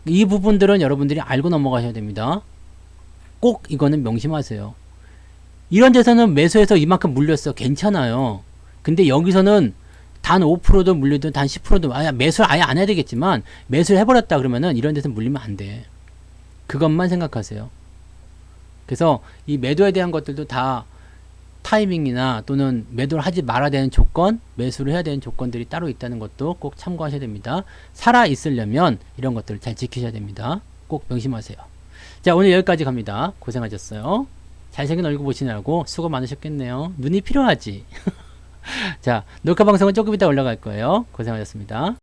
이 부분들은 여러분들이 알고 넘어가셔야 됩니다. 꼭 이거는 명심하세요. 이런 데서는 매수해서 이만큼 물렸어. 괜찮아요. 근데 여기서는 단 5%도 물리든 단 10%도 매수를 아예 안 해야 되겠지만 매수를 해버렸다 그러면은 이런 데서 물리면 안 돼. 그것만 생각하세요. 그래서 이 매도에 대한 것들도 다 타이밍이나 또는 매도를 하지 말아야 되는 조건, 매수를 해야 되는 조건들이 따로 있다는 것도 꼭 참고하셔야 됩니다. 살아 있으려면 이런 것들을 잘 지키셔야 됩니다. 꼭 명심하세요. 자, 오늘 여기까지 갑니다. 고생하셨어요. 잘생긴 얼굴 보시느라고 수고 많으셨겠네요. 눈이 필요하지. 자, 녹화 방송은 조금 이따 올라갈 거예요. 고생하셨습니다.